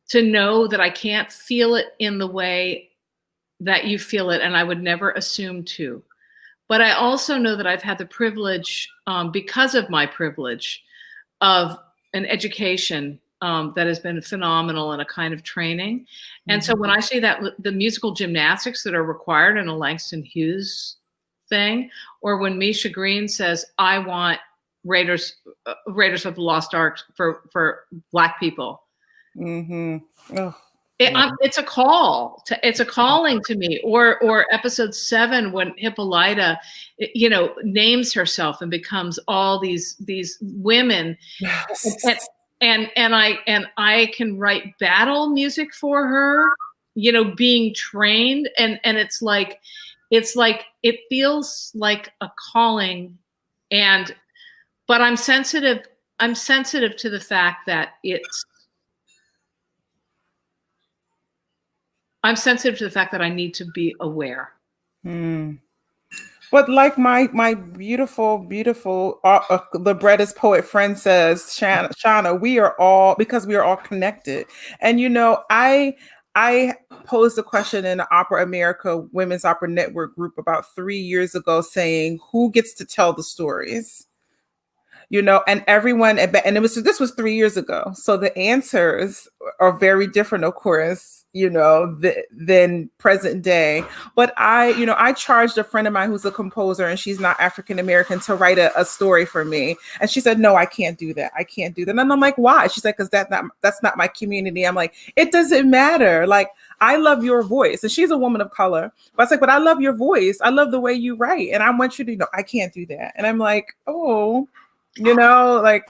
to know that I can't feel it in the way that you feel it, and I would never assume to. But I also know that I've had the privilege, because of my privilege, of an education that has been phenomenal and a kind of training. And so when I say that, the musical gymnastics that are required in a Langston Hughes thing, or when Misha Green says, I want Raiders of the Lost Ark for Black people. It's a call. It's a calling to me. Or episode 7 when Hippolyta, you know, names herself and becomes all these women. And I can write battle music for her, you know, being trained, and it's like it feels like a calling, but I'm sensitive to the fact that I'm sensitive to the fact that I need to be aware. But like my beautiful librettist poet friend says, Shauna, we are all connected. And, you know, I posed a question in the Opera America Women's Opera Network group about 3 years ago saying, who gets to tell the stories? You know, and everyone, and this was 3 years ago. So the answers are very different, of course, you know, than present day. But I charged a friend of mine who's a composer, and she's not African American, to write a story for me. And she said, no, I can't do that. I can't do that. And I'm like, why? She's like, because that's not my community. I'm like, it doesn't matter. Like, I love your voice. And she's a woman of color. But I was like, but I love your voice. I love the way you write. And I want you to know, I can't do that. And I'm like, oh, you know, like,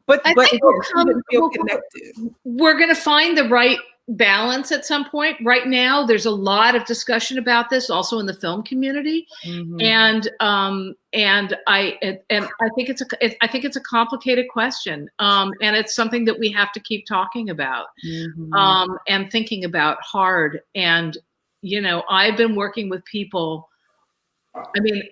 but she didn't feel connected. We're going to find the right balance at some point. Right now, there's a lot of discussion about this, also in the film community, and I think it's a complicated question, and it's something that we have to keep talking about, and thinking about hard. And you know, I've been working with people I mean,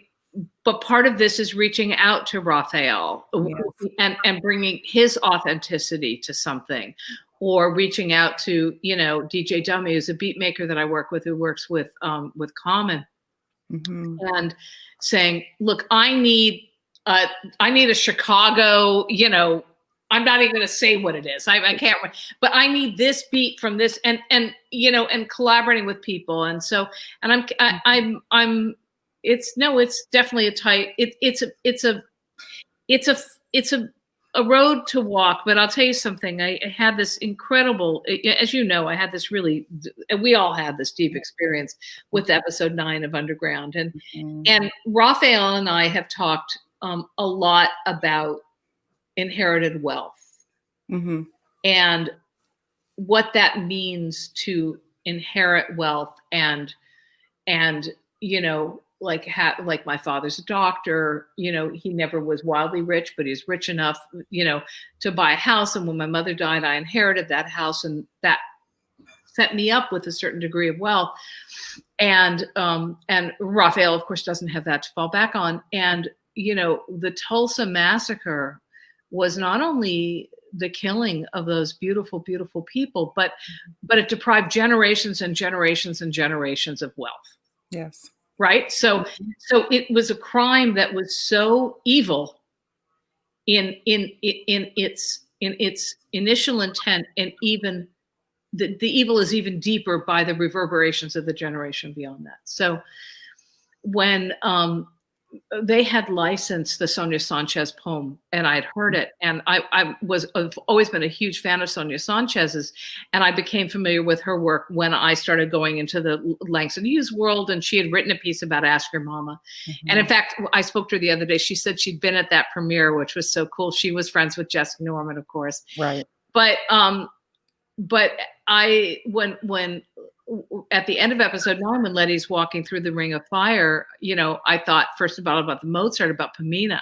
but part of this is reaching out to Raphael, yes. and bringing his authenticity to something, or reaching out to, DJ Dummy, who's a beat maker that I work with, who works with Common, Mm-hmm. and saying, look, I need a Chicago, I'm not even going to say what it is. I can't, but I need this beat from this, and collaborating with people. And so, and I'm, it's definitely a tight, it's a road to walk. But I'll tell you something, I had this incredible, as you know, I had this really, we all had this deep experience with episode 9 of Underground. And Raphael and I have talked a lot about inherited wealth, mm-hmm. and what that means to inherit wealth, and like my father's a doctor, he never was wildly rich, but he's rich enough, to buy a house. And when my mother died, I inherited that house, and that set me up with a certain degree of wealth. And Raphael, of course, doesn't have that to fall back on. And, the Tulsa massacre was not only the killing of those beautiful, beautiful people, but it deprived generations and generations and generations of wealth. Yes. Right. So it was a crime that was so evil in its initial intent, and even the evil is even deeper by the reverberations of the generation beyond that. So when they had licensed the Sonia Sanchez poem, and I'd heard it, and I've always been a huge fan of Sonia Sanchez's, and I became familiar with her work when I started going into the Langston Hughes world, and she had written a piece about Askyourmama. Mm-hmm. And in fact, I spoke to her the other day. She said she'd been at that premiere, which was so cool. She was friends with Jessica Norman, of course. Right. But when at the end of episode 9, when Letty's walking through the ring of fire, I thought first about the Mozart, about Pamina,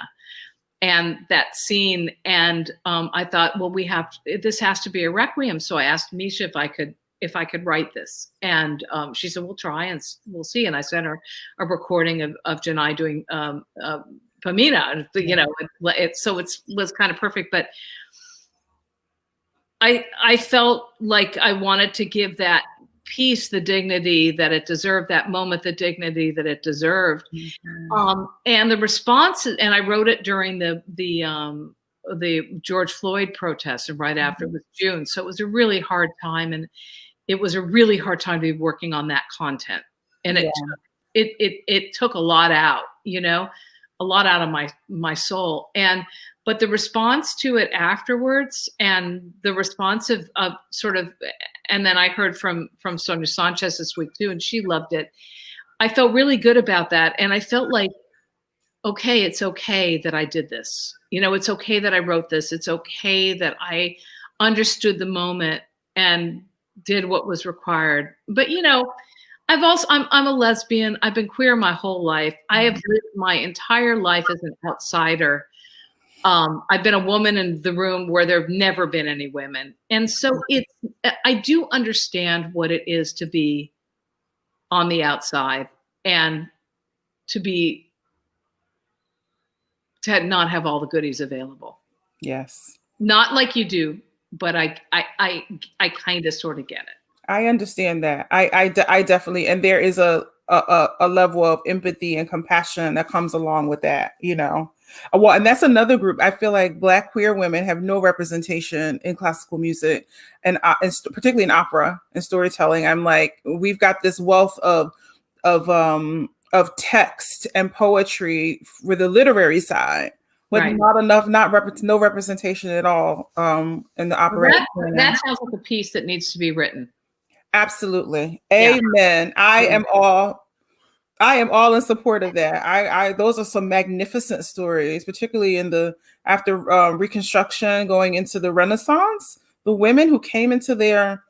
and that scene. And I thought, well, this has to be a requiem. So I asked Misha if I could write this. And she said, we'll try and we'll see. And I sent her a recording of Janai doing Pamina, so it was kind of perfect. But I felt like I wanted to give that piece the dignity that it deserved, that moment the dignity that it deserved. Mm-hmm. And the response, and I wrote it during the George Floyd protests, and right after it was June. So it was a really hard time, and it was a really hard time to be working on that content. And it took a lot out, a lot out of my soul. But the response to it afterwards, and the response of sort of, and then I heard from Sonia Sanchez this week too, and she loved it. I felt really good about that. And I felt like, okay, it's okay that I did this. It's okay that I wrote this. It's okay that I understood the moment and did what was required. But, I'm a lesbian. I've been queer my whole life. I have lived my entire life as an outsider. I've been a woman in the room where there have never been any women. And so I do understand what it is to be on the outside, and to not have all the goodies available. Yes. Not like you do, but I kind of sort of get it. I understand that. I definitely, and there is a level of empathy and compassion that comes along with that, Well, and that's another group. I feel like Black queer women have no representation in classical music, and particularly in opera and storytelling. I'm like, we've got this wealth of text and poetry for the literary side, but right. No representation at all in the opera. That sounds like a piece that needs to be written. Absolutely. Amen. Yeah. I am all in support of that. Those are some magnificent stories, particularly after Reconstruction, going into the Renaissance. The women who came into their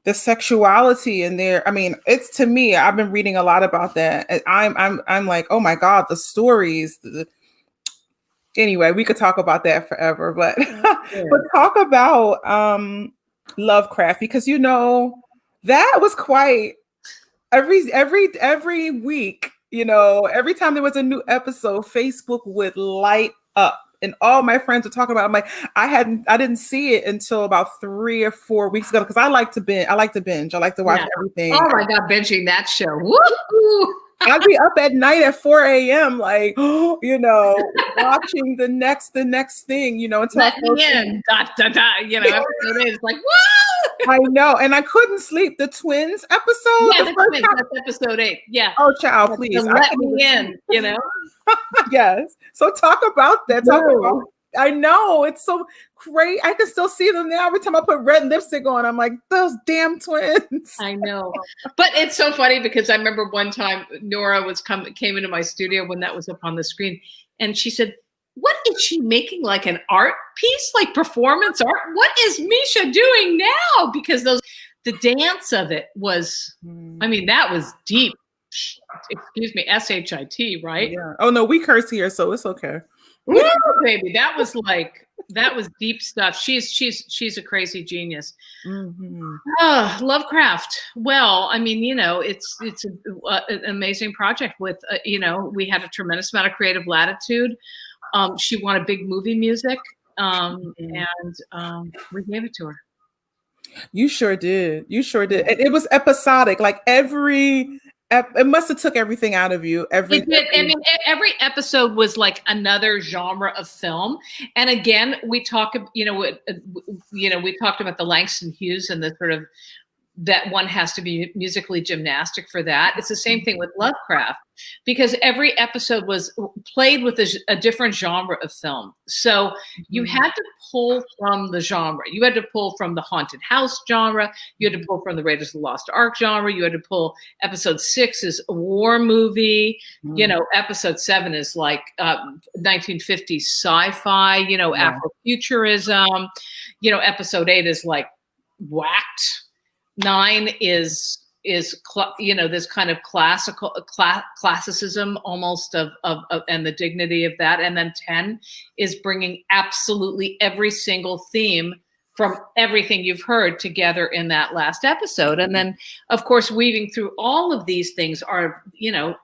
sexuality and it's, to me, I've been reading a lot about that. And I'm like, oh my God, the stories. Anyway, we could talk about that forever, but but talk about Lovecraft, because that was quite. Every week, You know, every time there was a new episode, Facebook would light up. And all my friends were talking about it. I'm like, I didn't see it until about 3 or 4 weeks ago because I like to binge. I like to watch everything. Oh my God, binging that show. Woo! I'd be up at night at 4 a.m. like, you know, watching the next thing, you know, until Let me in. You know, episode 8 is like, whoa! I know, and I couldn't sleep. The twins episode. Yeah, the twins. That's episode 8. Yeah. Oh, child, please. Let me in. You know. Yes. So talk about that. I know it's so great. I can still see them now. Every time I put red lipstick on, I'm like, those damn twins. I know, but it's so funny because I remember one time Nora came into my studio when that was up on the screen, and she said, "What is she making? Like an art piece, like performance art? What is Misha doing now?" Because the dance of it was, I mean, that was deep. Excuse me, SHIT, right? Yeah. Oh no, we curse here, so it's okay. Woo, baby, that was deep stuff. She's a crazy genius. Mm-hmm. Lovecraft. Well, I mean, you know, it's an amazing project with, you know, we had a tremendous amount of creative latitude. She wanted big movie music, and we gave it to her. You sure did. You sure did. And it was episodic. Like it must have took everything out of you. It did. I mean, every episode was like another genre of film. And again, we talked about the Langston Hughes and the sort of that one has to be musically gymnastic for that. It's the same thing with Lovecraft, because every episode was played with a different genre of film. So you had to pull from the genre. You had to pull from the haunted house genre. You had to pull from the Raiders of the Lost Ark genre. You had to pull episode 6 is a war movie. You know, episode 7 is like 1950s sci-fi, you know, Afrofuturism. You know, episode 8 is like whacked. 9 is you know, this kind of classicism almost of and the dignity of that. And then 10 is bringing absolutely every single theme from everything you've heard together in that last episode. And then, of course, weaving through all of these things are, you know,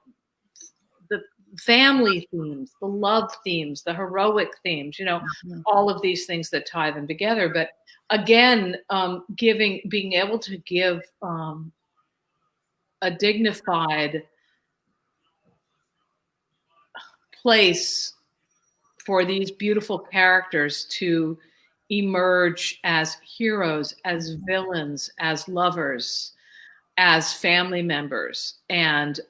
the family themes, the love themes, the heroic themes, you know, all of these things that tie them together. But again, being able to give a dignified place for these beautiful characters to emerge as heroes, as villains, as lovers, as family members, and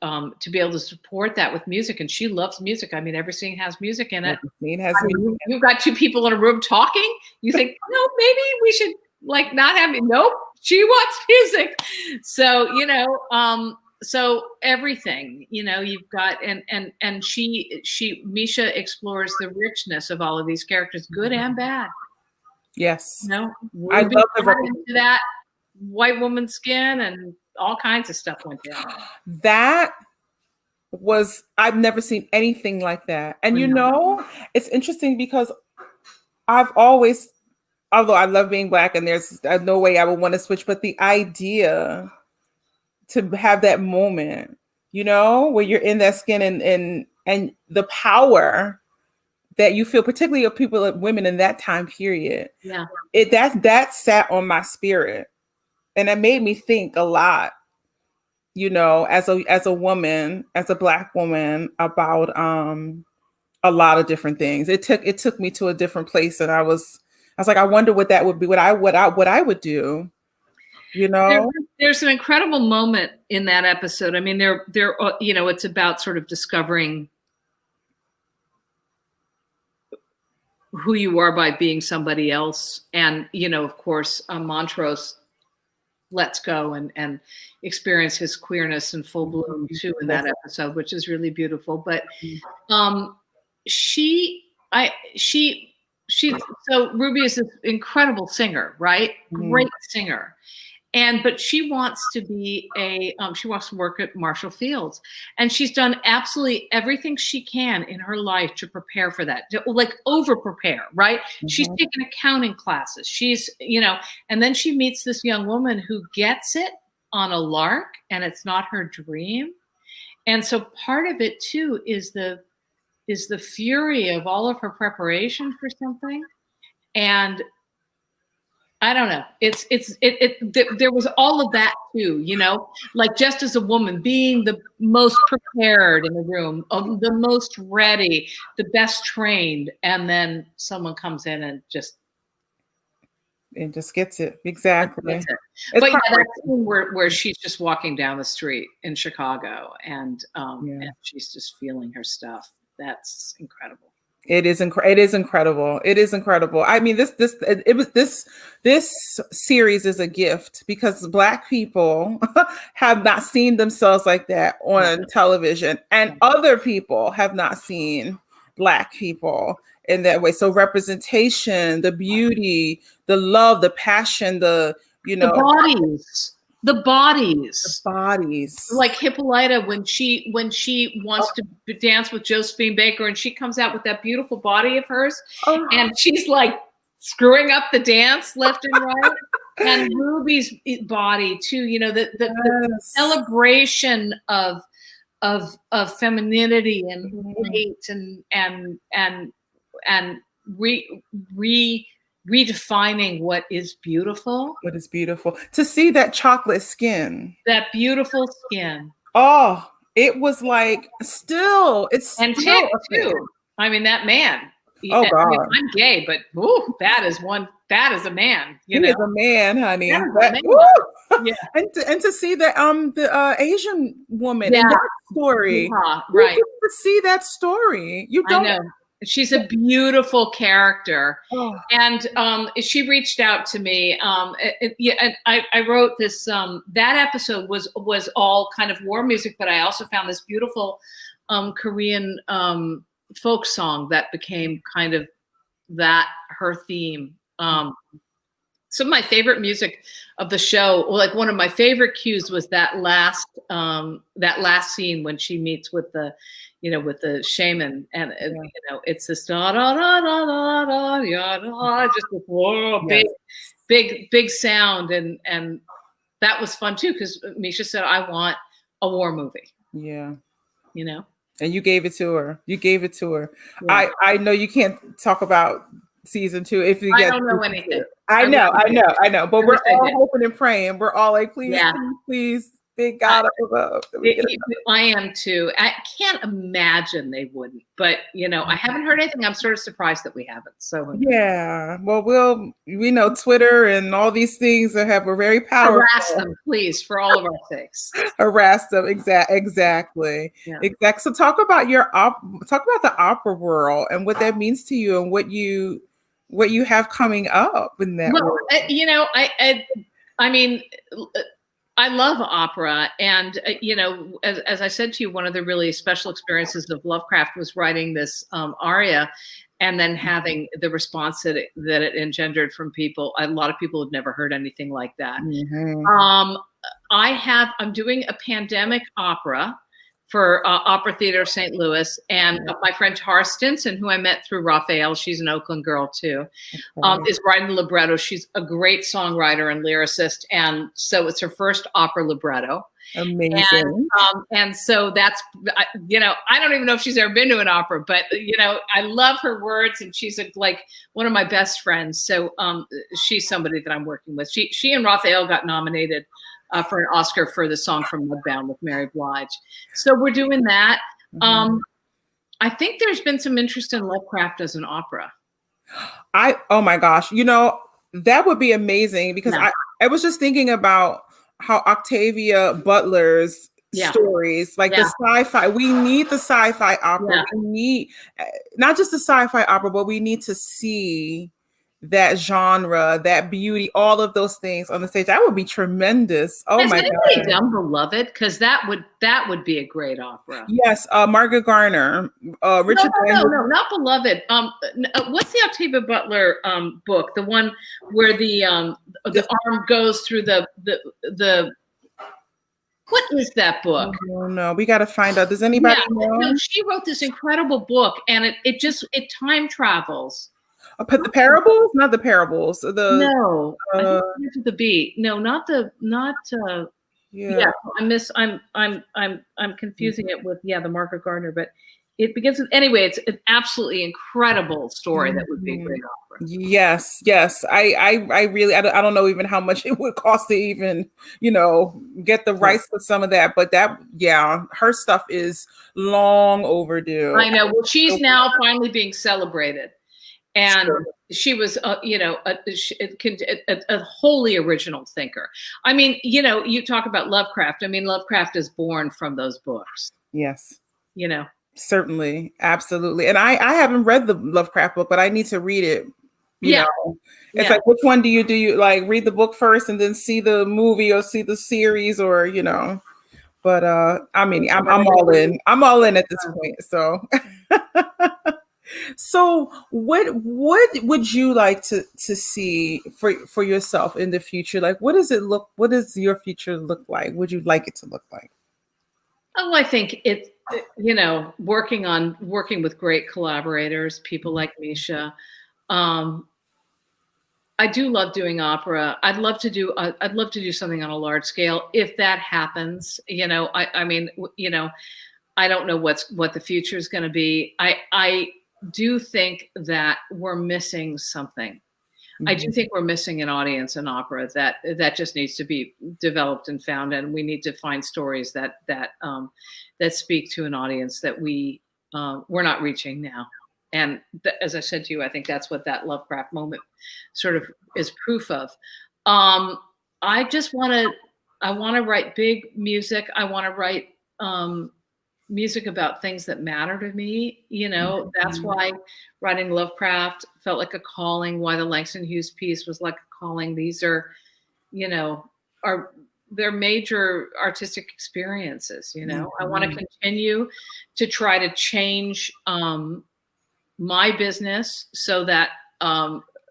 to be able to support that with music. And she loves music. I mean, every scene has music in it. You've got 2 people in a room talking. You think, no, maybe we should like not have it. Nope, she wants music. So, you know, so everything, you know, you've got, and Misha explores the richness of all of these characters, good and bad. Yes. You know, I love into that white woman skin and all kinds of stuff went down. That was, I've never seen anything like that. And you know, it's interesting because I've always, although I love being Black and there's no way I would want to switch, but the idea to have that moment, you know, where you're in that skin and the power that you feel, particularly of people, women in that time period. Yeah. That sat on my spirit. And it made me think a lot, you know, as a woman, as a Black woman, about a lot of different things. It took me to a different place, and I was like, I wonder what that would be, what I would do, you know. There's an incredible moment in that episode. I mean, there you know, it's about sort of discovering who you are by being somebody else, and you know, of course, Montrose lets go and experience his queerness in full bloom too in that episode, which is really beautiful. But so Ruby is this incredible singer, right? Great singer. But she wants to be she wants to work at Marshall Fields, and she's done absolutely everything she can in her life to prepare for that, like over prepare, right? She's taken accounting classes. She's, you know, and then she meets this young woman who gets it on a lark, and it's not her dream. And so part of it too is the fury of all of her preparation for something. And I don't know. There was all of that too, you know, like just as a woman being the most prepared in the room, the most ready, the best trained, and then someone comes in and just gets it. Exactly. Gets it. But yeah, that scene where she's just walking down the street in Chicago and she's just feeling her stuff. That's incredible. It is incredible. It is incredible. I mean, this series is a gift because Black people have not seen themselves like that on television, and other people have not seen Black people in that way. So representation, the beauty, the love, the passion, the bodies, like Hippolyta when she wants to dance with Josephine Baker and she comes out with that beautiful body of hers and she's like screwing up the dance left and right. And Ruby's body too, you know, the celebration of femininity and weight and redefining what is beautiful. What is beautiful. To see that chocolate skin. That beautiful skin. Oh, it was like it's still Tig too. I mean, that man. Oh God. I mean, I'm gay, but that is a man. He is a man, honey. Yeah. And to see that the Asian woman in that story. Yeah, right. To see that story. You don't I know. She's a beautiful character. And she reached out to me. And I wrote this, that episode was all kind of war music, but I also found this beautiful Korean folk song that became kind of her theme. Some of my favorite music of the show, like one of my favorite cues was that last scene when she meets with the shaman, and you know, it's this da da da da da da da, just this big sound, and that was fun too because Misha said, "I want a war movie." Yeah, you know, and you gave it to her. Yeah. I know you can't talk about season 2 if you get. I don't know anything. I know, but we're all hoping and praying. We're all like, please. Big God up above. I am too. I can't imagine they wouldn't, but you know, I haven't heard anything. I'm sort of surprised that we haven't. So yeah, well, we know Twitter and all these things that have a very powerful. Harass them, please, for all of our sakes. Harass them, exactly. Yeah. Exactly. So talk about the opera world and what that means to you and what you have coming up in that. Well, you know, I mean. I love opera, and you know, as I said to you, one of the really special experiences of Lovecraft was writing this aria, and then having the response that it engendered from people. A lot of people had never heard anything like that. Mm-hmm. I'm doing a pandemic opera for Opera Theater of St. Louis, and my friend Tara Stinson, who I met through Raphael, she's an Oakland girl too, is writing the libretto. She's a great songwriter and lyricist, and so it's her first opera libretto. Amazing. And so that's, you know, I don't even know if she's ever been to an opera, but you know, I love her words, and she's like one of my best friends. So she's somebody that I'm working with. She and Raphael got nominated for an Oscar for the song from Mudbound with Mary Blige. So we're doing that. Mm-hmm. I think there's been some interest in Lovecraft as an opera. Oh my gosh, you know, that would be amazing because I was just thinking about how Octavia Butler's stories, like the sci-fi, we need the sci-fi opera. Yeah. We need not just the sci-fi opera, but we need to see that genre, that beauty, all of those things on the stage. That would be tremendous. Oh my God. Has anybody done Beloved? Because that would be a great opera. Yes, Margaret Garner, Richard. No, not Beloved. What's the Octavia Butler book? The one where the arm goes through the. What is that book? No, we got to find out. Does anybody know? No, she wrote this incredible book, and it time travels. But the parables, not the parables. I think the beat. No, not. Yeah. I'm confusing it with the Margaret Gardner, but it begins with, anyway, it's an absolutely incredible story that would be a great opera. Yes, yes. I really, I don't know even how much it would cost to even, get the rights for some of that. But that, yeah, her stuff is long overdue. I know. Well, she's now finally being celebrated. And Sure. she was, a wholly original thinker. I mean, you talk about Lovecraft. I mean, Lovecraft is born from those books. Yes. Certainly. Absolutely. And I haven't read the Lovecraft book, but I need to read it. Yeah. It's like, which one do you like read the book first and then see the movie or see the series or, but I mean, I'm all in. I'm all in at this point. So So what would you like to see for yourself in the future? Like what does your future look like? Would you like it to look like? Oh, I think it's, working with great collaborators, people like Misha. I do love doing opera. I'd love to do something on a large scale if that happens. I mean, I don't know what the future is going to be. I do think that we're missing something. Mm-hmm. I do think we're missing an audience in opera that just needs to be developed and found, and we need to find stories that speak to an audience that we're not reaching now. And as I said to you, I think that's what that Lovecraft moment sort of is proof of. I just want to write big music. I want to write music about things that matter to me. That's why writing Lovecraft felt like a calling, why the Langston Hughes piece was like a calling. These are, they're major artistic experiences. I want to continue to try to change my business so that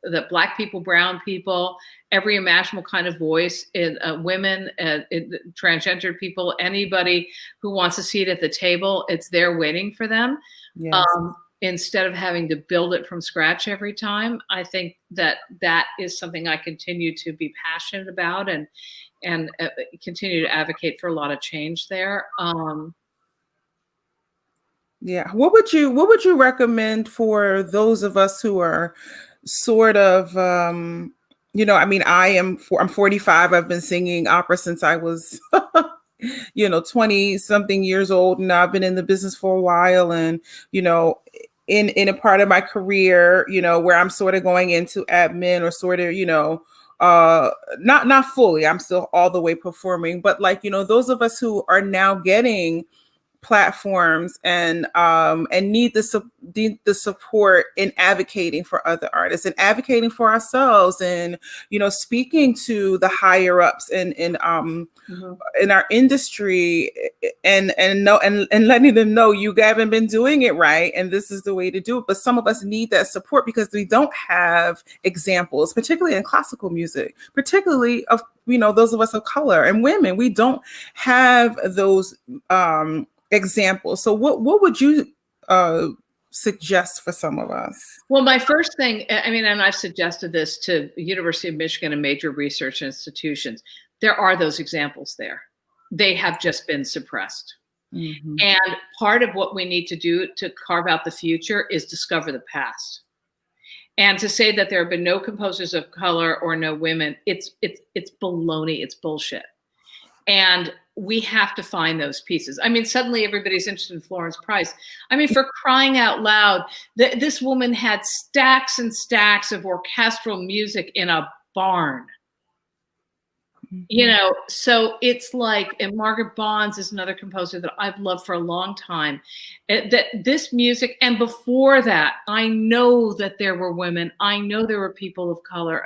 that Black people, brown people, every imaginable kind of voice, women, transgender people, anybody who wants a seat at the table, it's there waiting for them. Yes. Instead of having to build it from scratch every time. I think that is something I continue to be passionate about and continue to advocate for a lot of change there. Yeah. What would you recommend for those of us who are sort of, I mean, I'm 45. I've been singing opera since I was, 20 something years old. And I've been in the business for a while. And, in a part of my career, where I'm sort of going into admin or sort of, not fully, I'm still all the way performing, but like, those of us who are now getting platforms and need the support in advocating for other artists and advocating for ourselves and speaking to the higher ups in our industry and letting them know you haven't been doing it right and this is the way to do it. But some of us need that support because we don't have examples, particularly in classical music, particularly of those of us of color and women. We don't have those examples. So what would you suggest for some of us? Well, my first thing, I mean, and I've suggested this to the University of Michigan and major research institutions, there are those examples there. They have just been suppressed. Mm-hmm. And part of what we need to do to carve out the future is discover the past. And to say that there have been no composers of color or no women, it's baloney, it's bullshit. And we have to find those pieces. I mean, suddenly everybody's interested in Florence Price. I mean, for crying out loud, this woman had stacks and stacks of orchestral music in a barn. So it's like, and Margaret Bonds is another composer that I've loved for a long time. That this music, and before that, I know that there were women. I know there were people of color,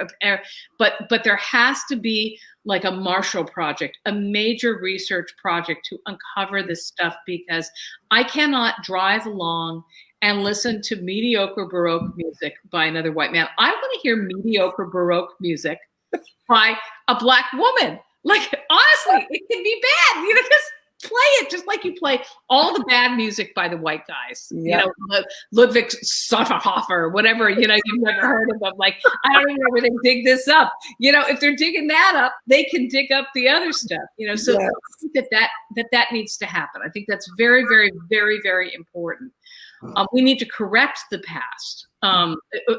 but there has to be like a Marshall Project, a major research project to uncover this stuff, because I cannot drive along and listen to mediocre Baroque music by another white man. I want to hear mediocre Baroque music by a Black woman. Like, honestly, it can be bad, play it just like you play all the bad music by the white guys. Yep. You know, Ludwig Sofferhofer, whatever, you know, you've never heard of them. Like, I don't even know where they dig this up. You know, if they're digging that up, they can dig up the other stuff, you know. So Yes. I think that needs to happen. I think that's very, very, very, very important. We need to correct the past.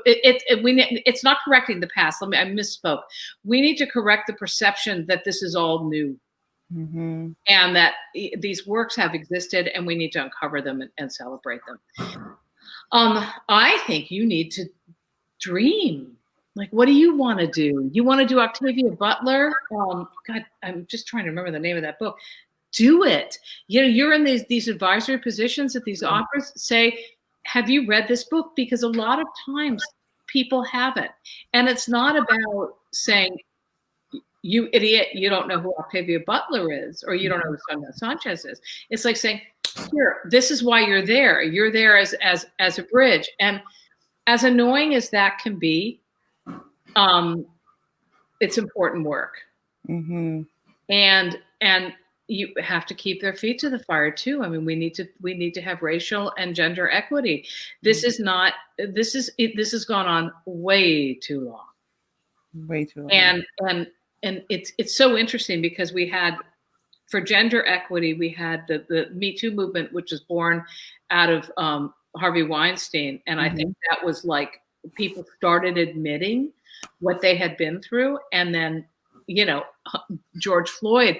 It's not correcting the past. I misspoke. We need to correct the perception that this is all new. Mm-hmm. And that these works have existed, and we need to uncover them and celebrate them. I think you need to dream. Like, what do you want to do? You want to do Octavia Butler? God, I'm just trying to remember the name of that book. Do it. You know, you're in these advisory positions at these operas. Say, have you read this book? Because a lot of times people haven't. And it's not about saying, you idiot, you don't know who Octavia Butler is, or you don't know who Sonia Sanchez is. It's like saying, here, this is why you're there. You're there as a bridge. And as annoying as that can be, it's important work. Mm-hmm. And you have to keep their feet to the fire too. I mean, we need to have racial and gender equity. This has gone on way too long. Way too long. And it's so interesting because we had, for gender equity, we had the Me Too movement, which was born out of Harvey Weinstein. And I think that was like, people started admitting what they had been through. And then, you know, George Floyd.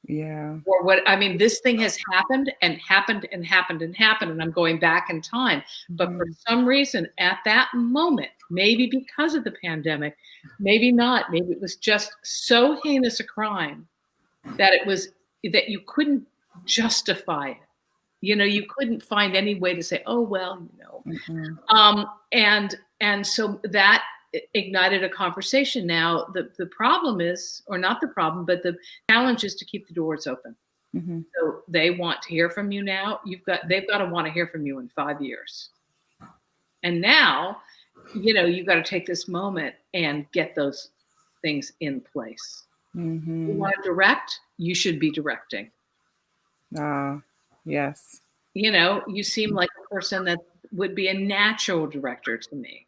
Yeah. Or what, I mean, this thing has happened and happened and happened and happened. And I'm going back in time. But for some reason, at that moment, maybe because of the pandemic, maybe not, maybe it was just so heinous a crime that you couldn't justify it. You know, you couldn't find any way to say, oh, well, you know. And so that ignited a conversation. Now, the problem is, or not the problem, but the challenge is to keep the doors open. Mm-hmm. So they want to hear from you now. They've got to want to hear from you in 5 years. And now, you know, you've got to take this moment and get those things in place. Mm-hmm. You want to direct, you should be directing. Yes. You know, you seem like a person that would be a natural director to me.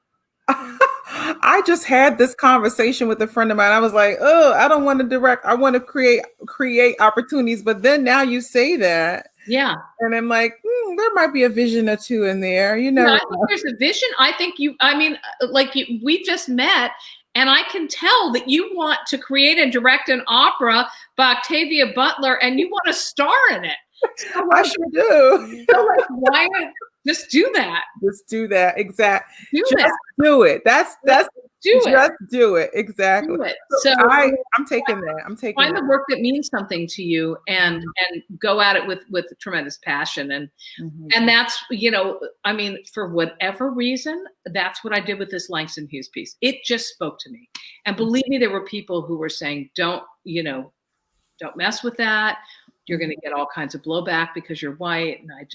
I just had this conversation with a friend of mine. I was like, oh, I don't want to direct. I want to create opportunities. But then now you say that. Yeah. And I'm like, there might be a vision or two in there. You know, I think there's a vision. We just met, and I can tell that you want to create and direct an opera by Octavia Butler, and you want to star in it. So I sure do. So like, why not just do that? Just do that. Exactly. Just do it. That's do it. Exactly. Do it. So I'm taking that. I'm taking find the work that means something to you and go at it with tremendous passion. And that's, you know, I mean, for whatever reason, that's what I did with this Langston Hughes piece. It just spoke to me. And believe me, there were people who were saying, don't mess with that. You're going to get all kinds of blowback because you're white. And I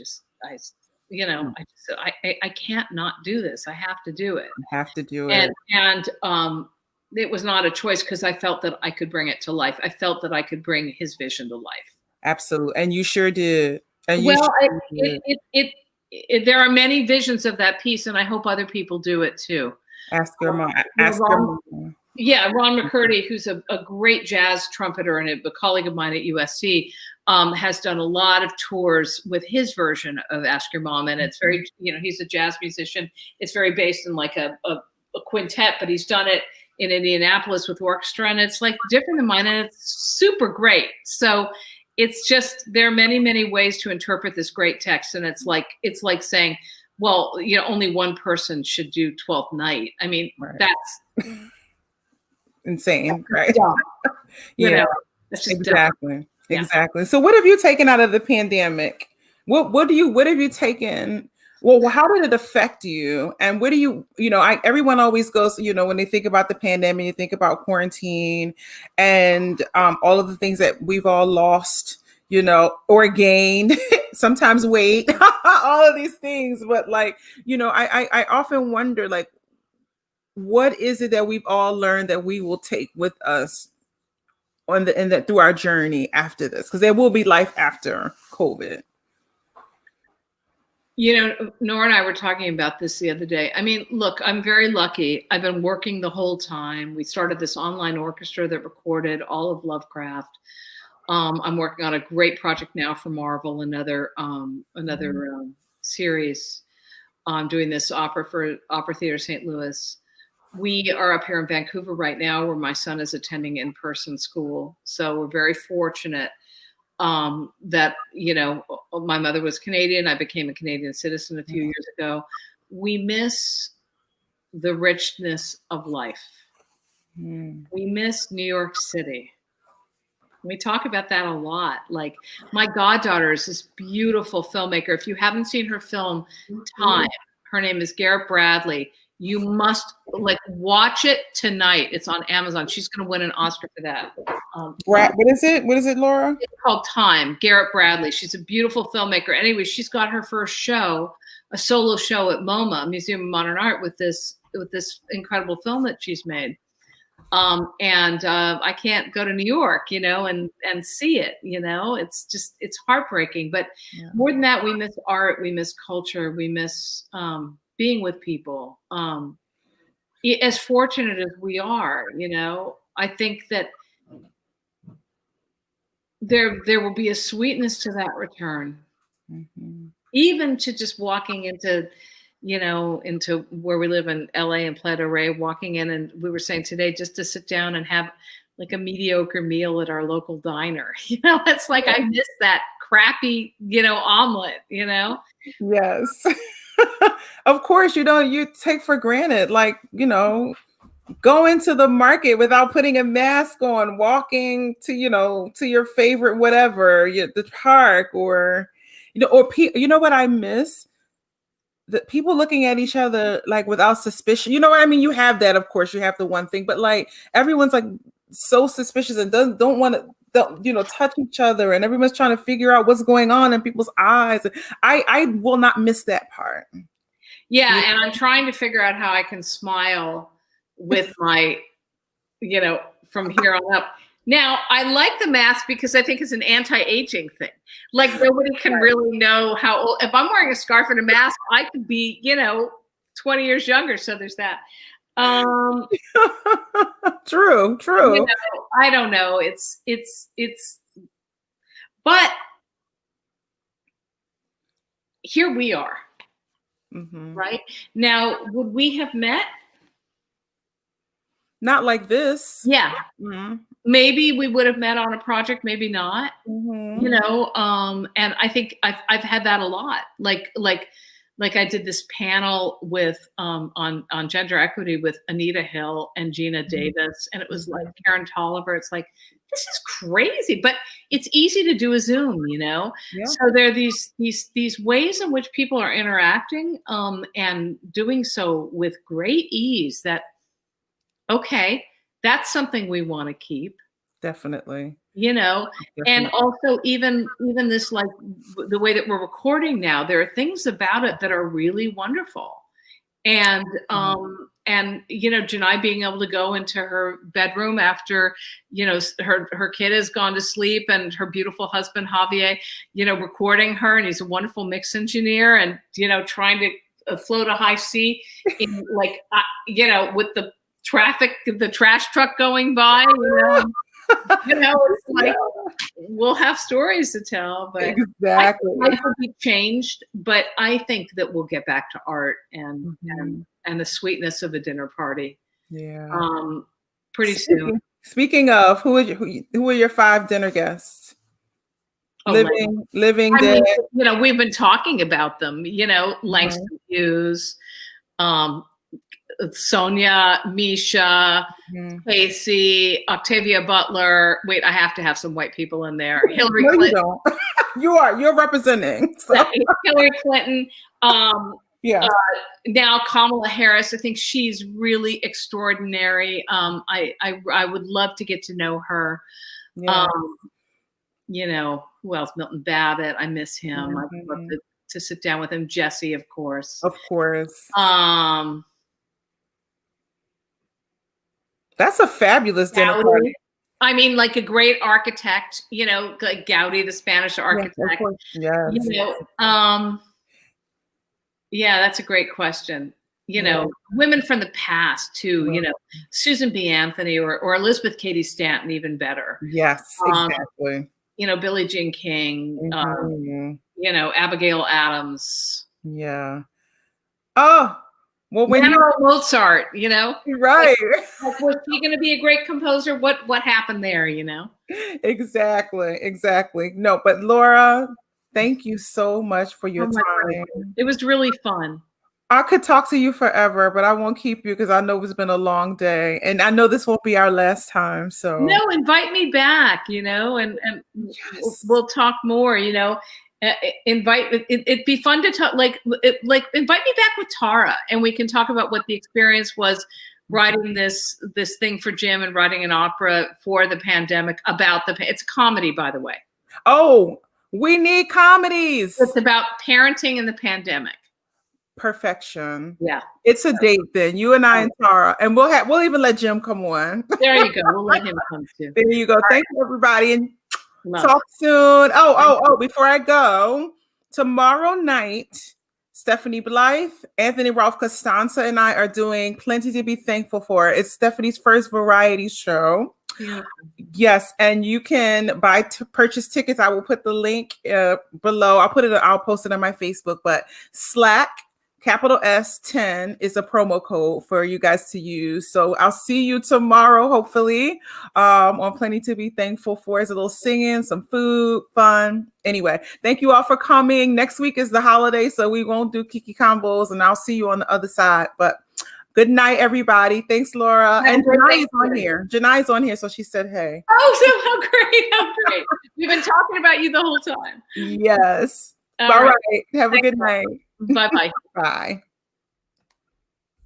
can't not do this. I have to do it. I have to do it. And it was not a choice because I felt that I could bring it to life. I felt that I could bring his vision to life. Absolutely. And you sure did. And there are many visions of that piece, and I hope other people do it too. Askyourmama. Yeah, Ron McCurdy, who's a great jazz trumpeter and a colleague of mine at USC, has done a lot of tours with his version of Askyourmama, and it's very, you know, he's a jazz musician. It's very based in like a quintet, but he's done it in Indianapolis with orchestra, and it's like different than mine, and it's super great. So it's just, there are many, many ways to interpret this great text, and it's like saying, well, you know, only one person should do 12th Night. I mean, that's insane, right? Yeah. You know, that's just exactly. Exactly. So what have you taken out of the pandemic? What have you taken? Well, how did it affect you? And what do you know, everyone always goes, you know, when they think about the pandemic, you think about quarantine and all of the things that we've all lost, you know, or gained, sometimes weight, all of these things. But like, you know, I often wonder, like, what is it that we've all learned that we will take with us through our journey after this? Because there will be life after COVID. You know, Nora and I were talking about this the other day. I mean, look, I'm very lucky. I've been working the whole time. We started this online orchestra that recorded all of Lovecraft. I'm working on a great project now for Marvel, another series. I'm doing this opera for Opera Theater St. Louis. We are up here in Vancouver right now, where my son is attending in-person school. So we're very fortunate that, you know, my mother was Canadian. I became a Canadian citizen a few years ago. We miss the richness of life. We miss New York City. We talk about that a lot. Like, my goddaughter is this beautiful filmmaker. If you haven't seen her film, Time, her name is Garrett Bradley. You must watch it tonight. It's on Amazon. She's going to win an Oscar for that. What is it? What is it, Laura? It's called Time. Garrett Bradley. She's a beautiful filmmaker. Anyway, she's got her first show, a solo show at MoMA, Museum of Modern Art, with this incredible film that she's made. I can't go to New York, you know, and see it, you know. It's heartbreaking. But more than that, we miss art, we miss culture, we miss being with people. As fortunate as we are, you know, I think that there will be a sweetness to that return. Even to just walking into, you know, into where we live in LA and Playa del Rey, walking in, and we were saying today, just to sit down and have like a mediocre meal at our local diner. You know, it's like, I miss that crappy, you know, omelet, you know? Yes. Of course, you know, you take for granted, like, you know, going to the market without putting a mask on, walking to, you know, to your favorite, whatever, the park, or, you know, or you know what I miss? The people looking at each other like without suspicion. You know what I mean? You have that, of course, you have the one thing, but like everyone's like so suspicious and don't want to, you know, touch each other, and everyone's trying to figure out what's going on in people's eyes. I will not miss that part. Yeah, and I'm trying to figure out how I can smile with my, you know, from here on up. Now, I like the mask because I think it's an anti-aging thing. Like, nobody can really know how old. If I'm wearing a scarf and a mask, I could be, you know, 20 years younger. So there's that. True. You know, I don't know. But here we are. Right now, would we have met? Not like this. Yeah. Maybe we would have met on a project, maybe not. You know, and I think I've had that a lot. Like I did this panel with on gender equity with Anita Hill and Gina Davis, and it was like Karen Tolliver. It's like, this is crazy, but it's easy to do a Zoom, you know? Yeah. So there are these ways in which people are interacting and doing so with great ease that, okay, that's something we want to keep. Definitely. You know, and also even this, like the way that we're recording now, there are things about it that are really wonderful. And, and, you know, Janai being able to go into her bedroom after, you know, her kid has gone to sleep, and her beautiful husband, Javier, you know, recording her, and he's a wonderful mix engineer, and, you know, trying to float a high C in like, you know, with the traffic, the trash truck going by, you know. You know, it's like, we'll have stories to tell, but exactly, life will be changed. But I think that we'll get back to art and the sweetness of a dinner party. Yeah. Pretty soon. Speaking of, who are your 5 dinner guests? Living, dead. Mean, you know, we've been talking about them. You know, Langston Hughes, Sonia, Misha, Casey, Octavia Butler. Wait, I have to have some white people in there. Hillary Clinton. You don't. You're representing. So. Hillary Clinton. Now Kamala Harris. I think she's really extraordinary. I would love to get to know her. Yes. You know, who else? Milton Babbitt. I miss him. I'd love to sit down with him. Jesse, of course. Of course. That's a fabulous dinner party. I mean, like a great architect, you know, like Gaudi, the Spanish architect. Yes, of course. Yes. You know, yeah, that's a great question. You know, women from the past too, you know, Susan B. Anthony or Elizabeth Cady Stanton, even better. Yes, exactly. You know, Billie Jean King, Mm-hmm. you know, Abigail Adams. Yeah. Oh, well, when General Mozart, you know, right. like, was he going to be a great composer? What happened there, you know? Exactly. No, but Laura, thank you so much for your time. It was really fun. I could talk to you forever, but I won't keep you because I know it's been a long day, and I know this won't be our last time. So no, invite me back, you know, and yes. we'll talk more, you know. It'd be fun to talk, like invite me back with Tara, and we can talk about what the experience was writing this thing for Jim and writing an opera for the pandemic about it's a comedy, by the way. Oh, we need comedies. It's about parenting in the pandemic. Perfection. Yeah, it's a date then. You and I and Tara, and we'll even let Jim come on. There you go. We'll let him come too. There you go. Thank you, everybody, and talk soon. Oh! Before I go, tomorrow night, Stephanie Blythe, Anthony Ralph Costanza, and I are doing Plenty to Be Thankful For. It's Stephanie's first variety show. Yeah. Yes, and you can purchase tickets. I will put the link below. I'll post it on my Facebook. But Slack, capital S10 is a promo code for you guys to use. So I'll see you tomorrow, hopefully, on Plenty to Be Thankful For. It's a little singing, some food, fun. Anyway, thank you all for coming. Next week is the holiday, so we won't do Kiki Combos, and I'll see you on the other side. But good night, everybody. Thanks, Laura. And Janai is on here. Janai's on here, so she said hey. Oh, so how great. We've been talking about you the whole time. Yes. All right. Have a good night. Bye-bye. Bye.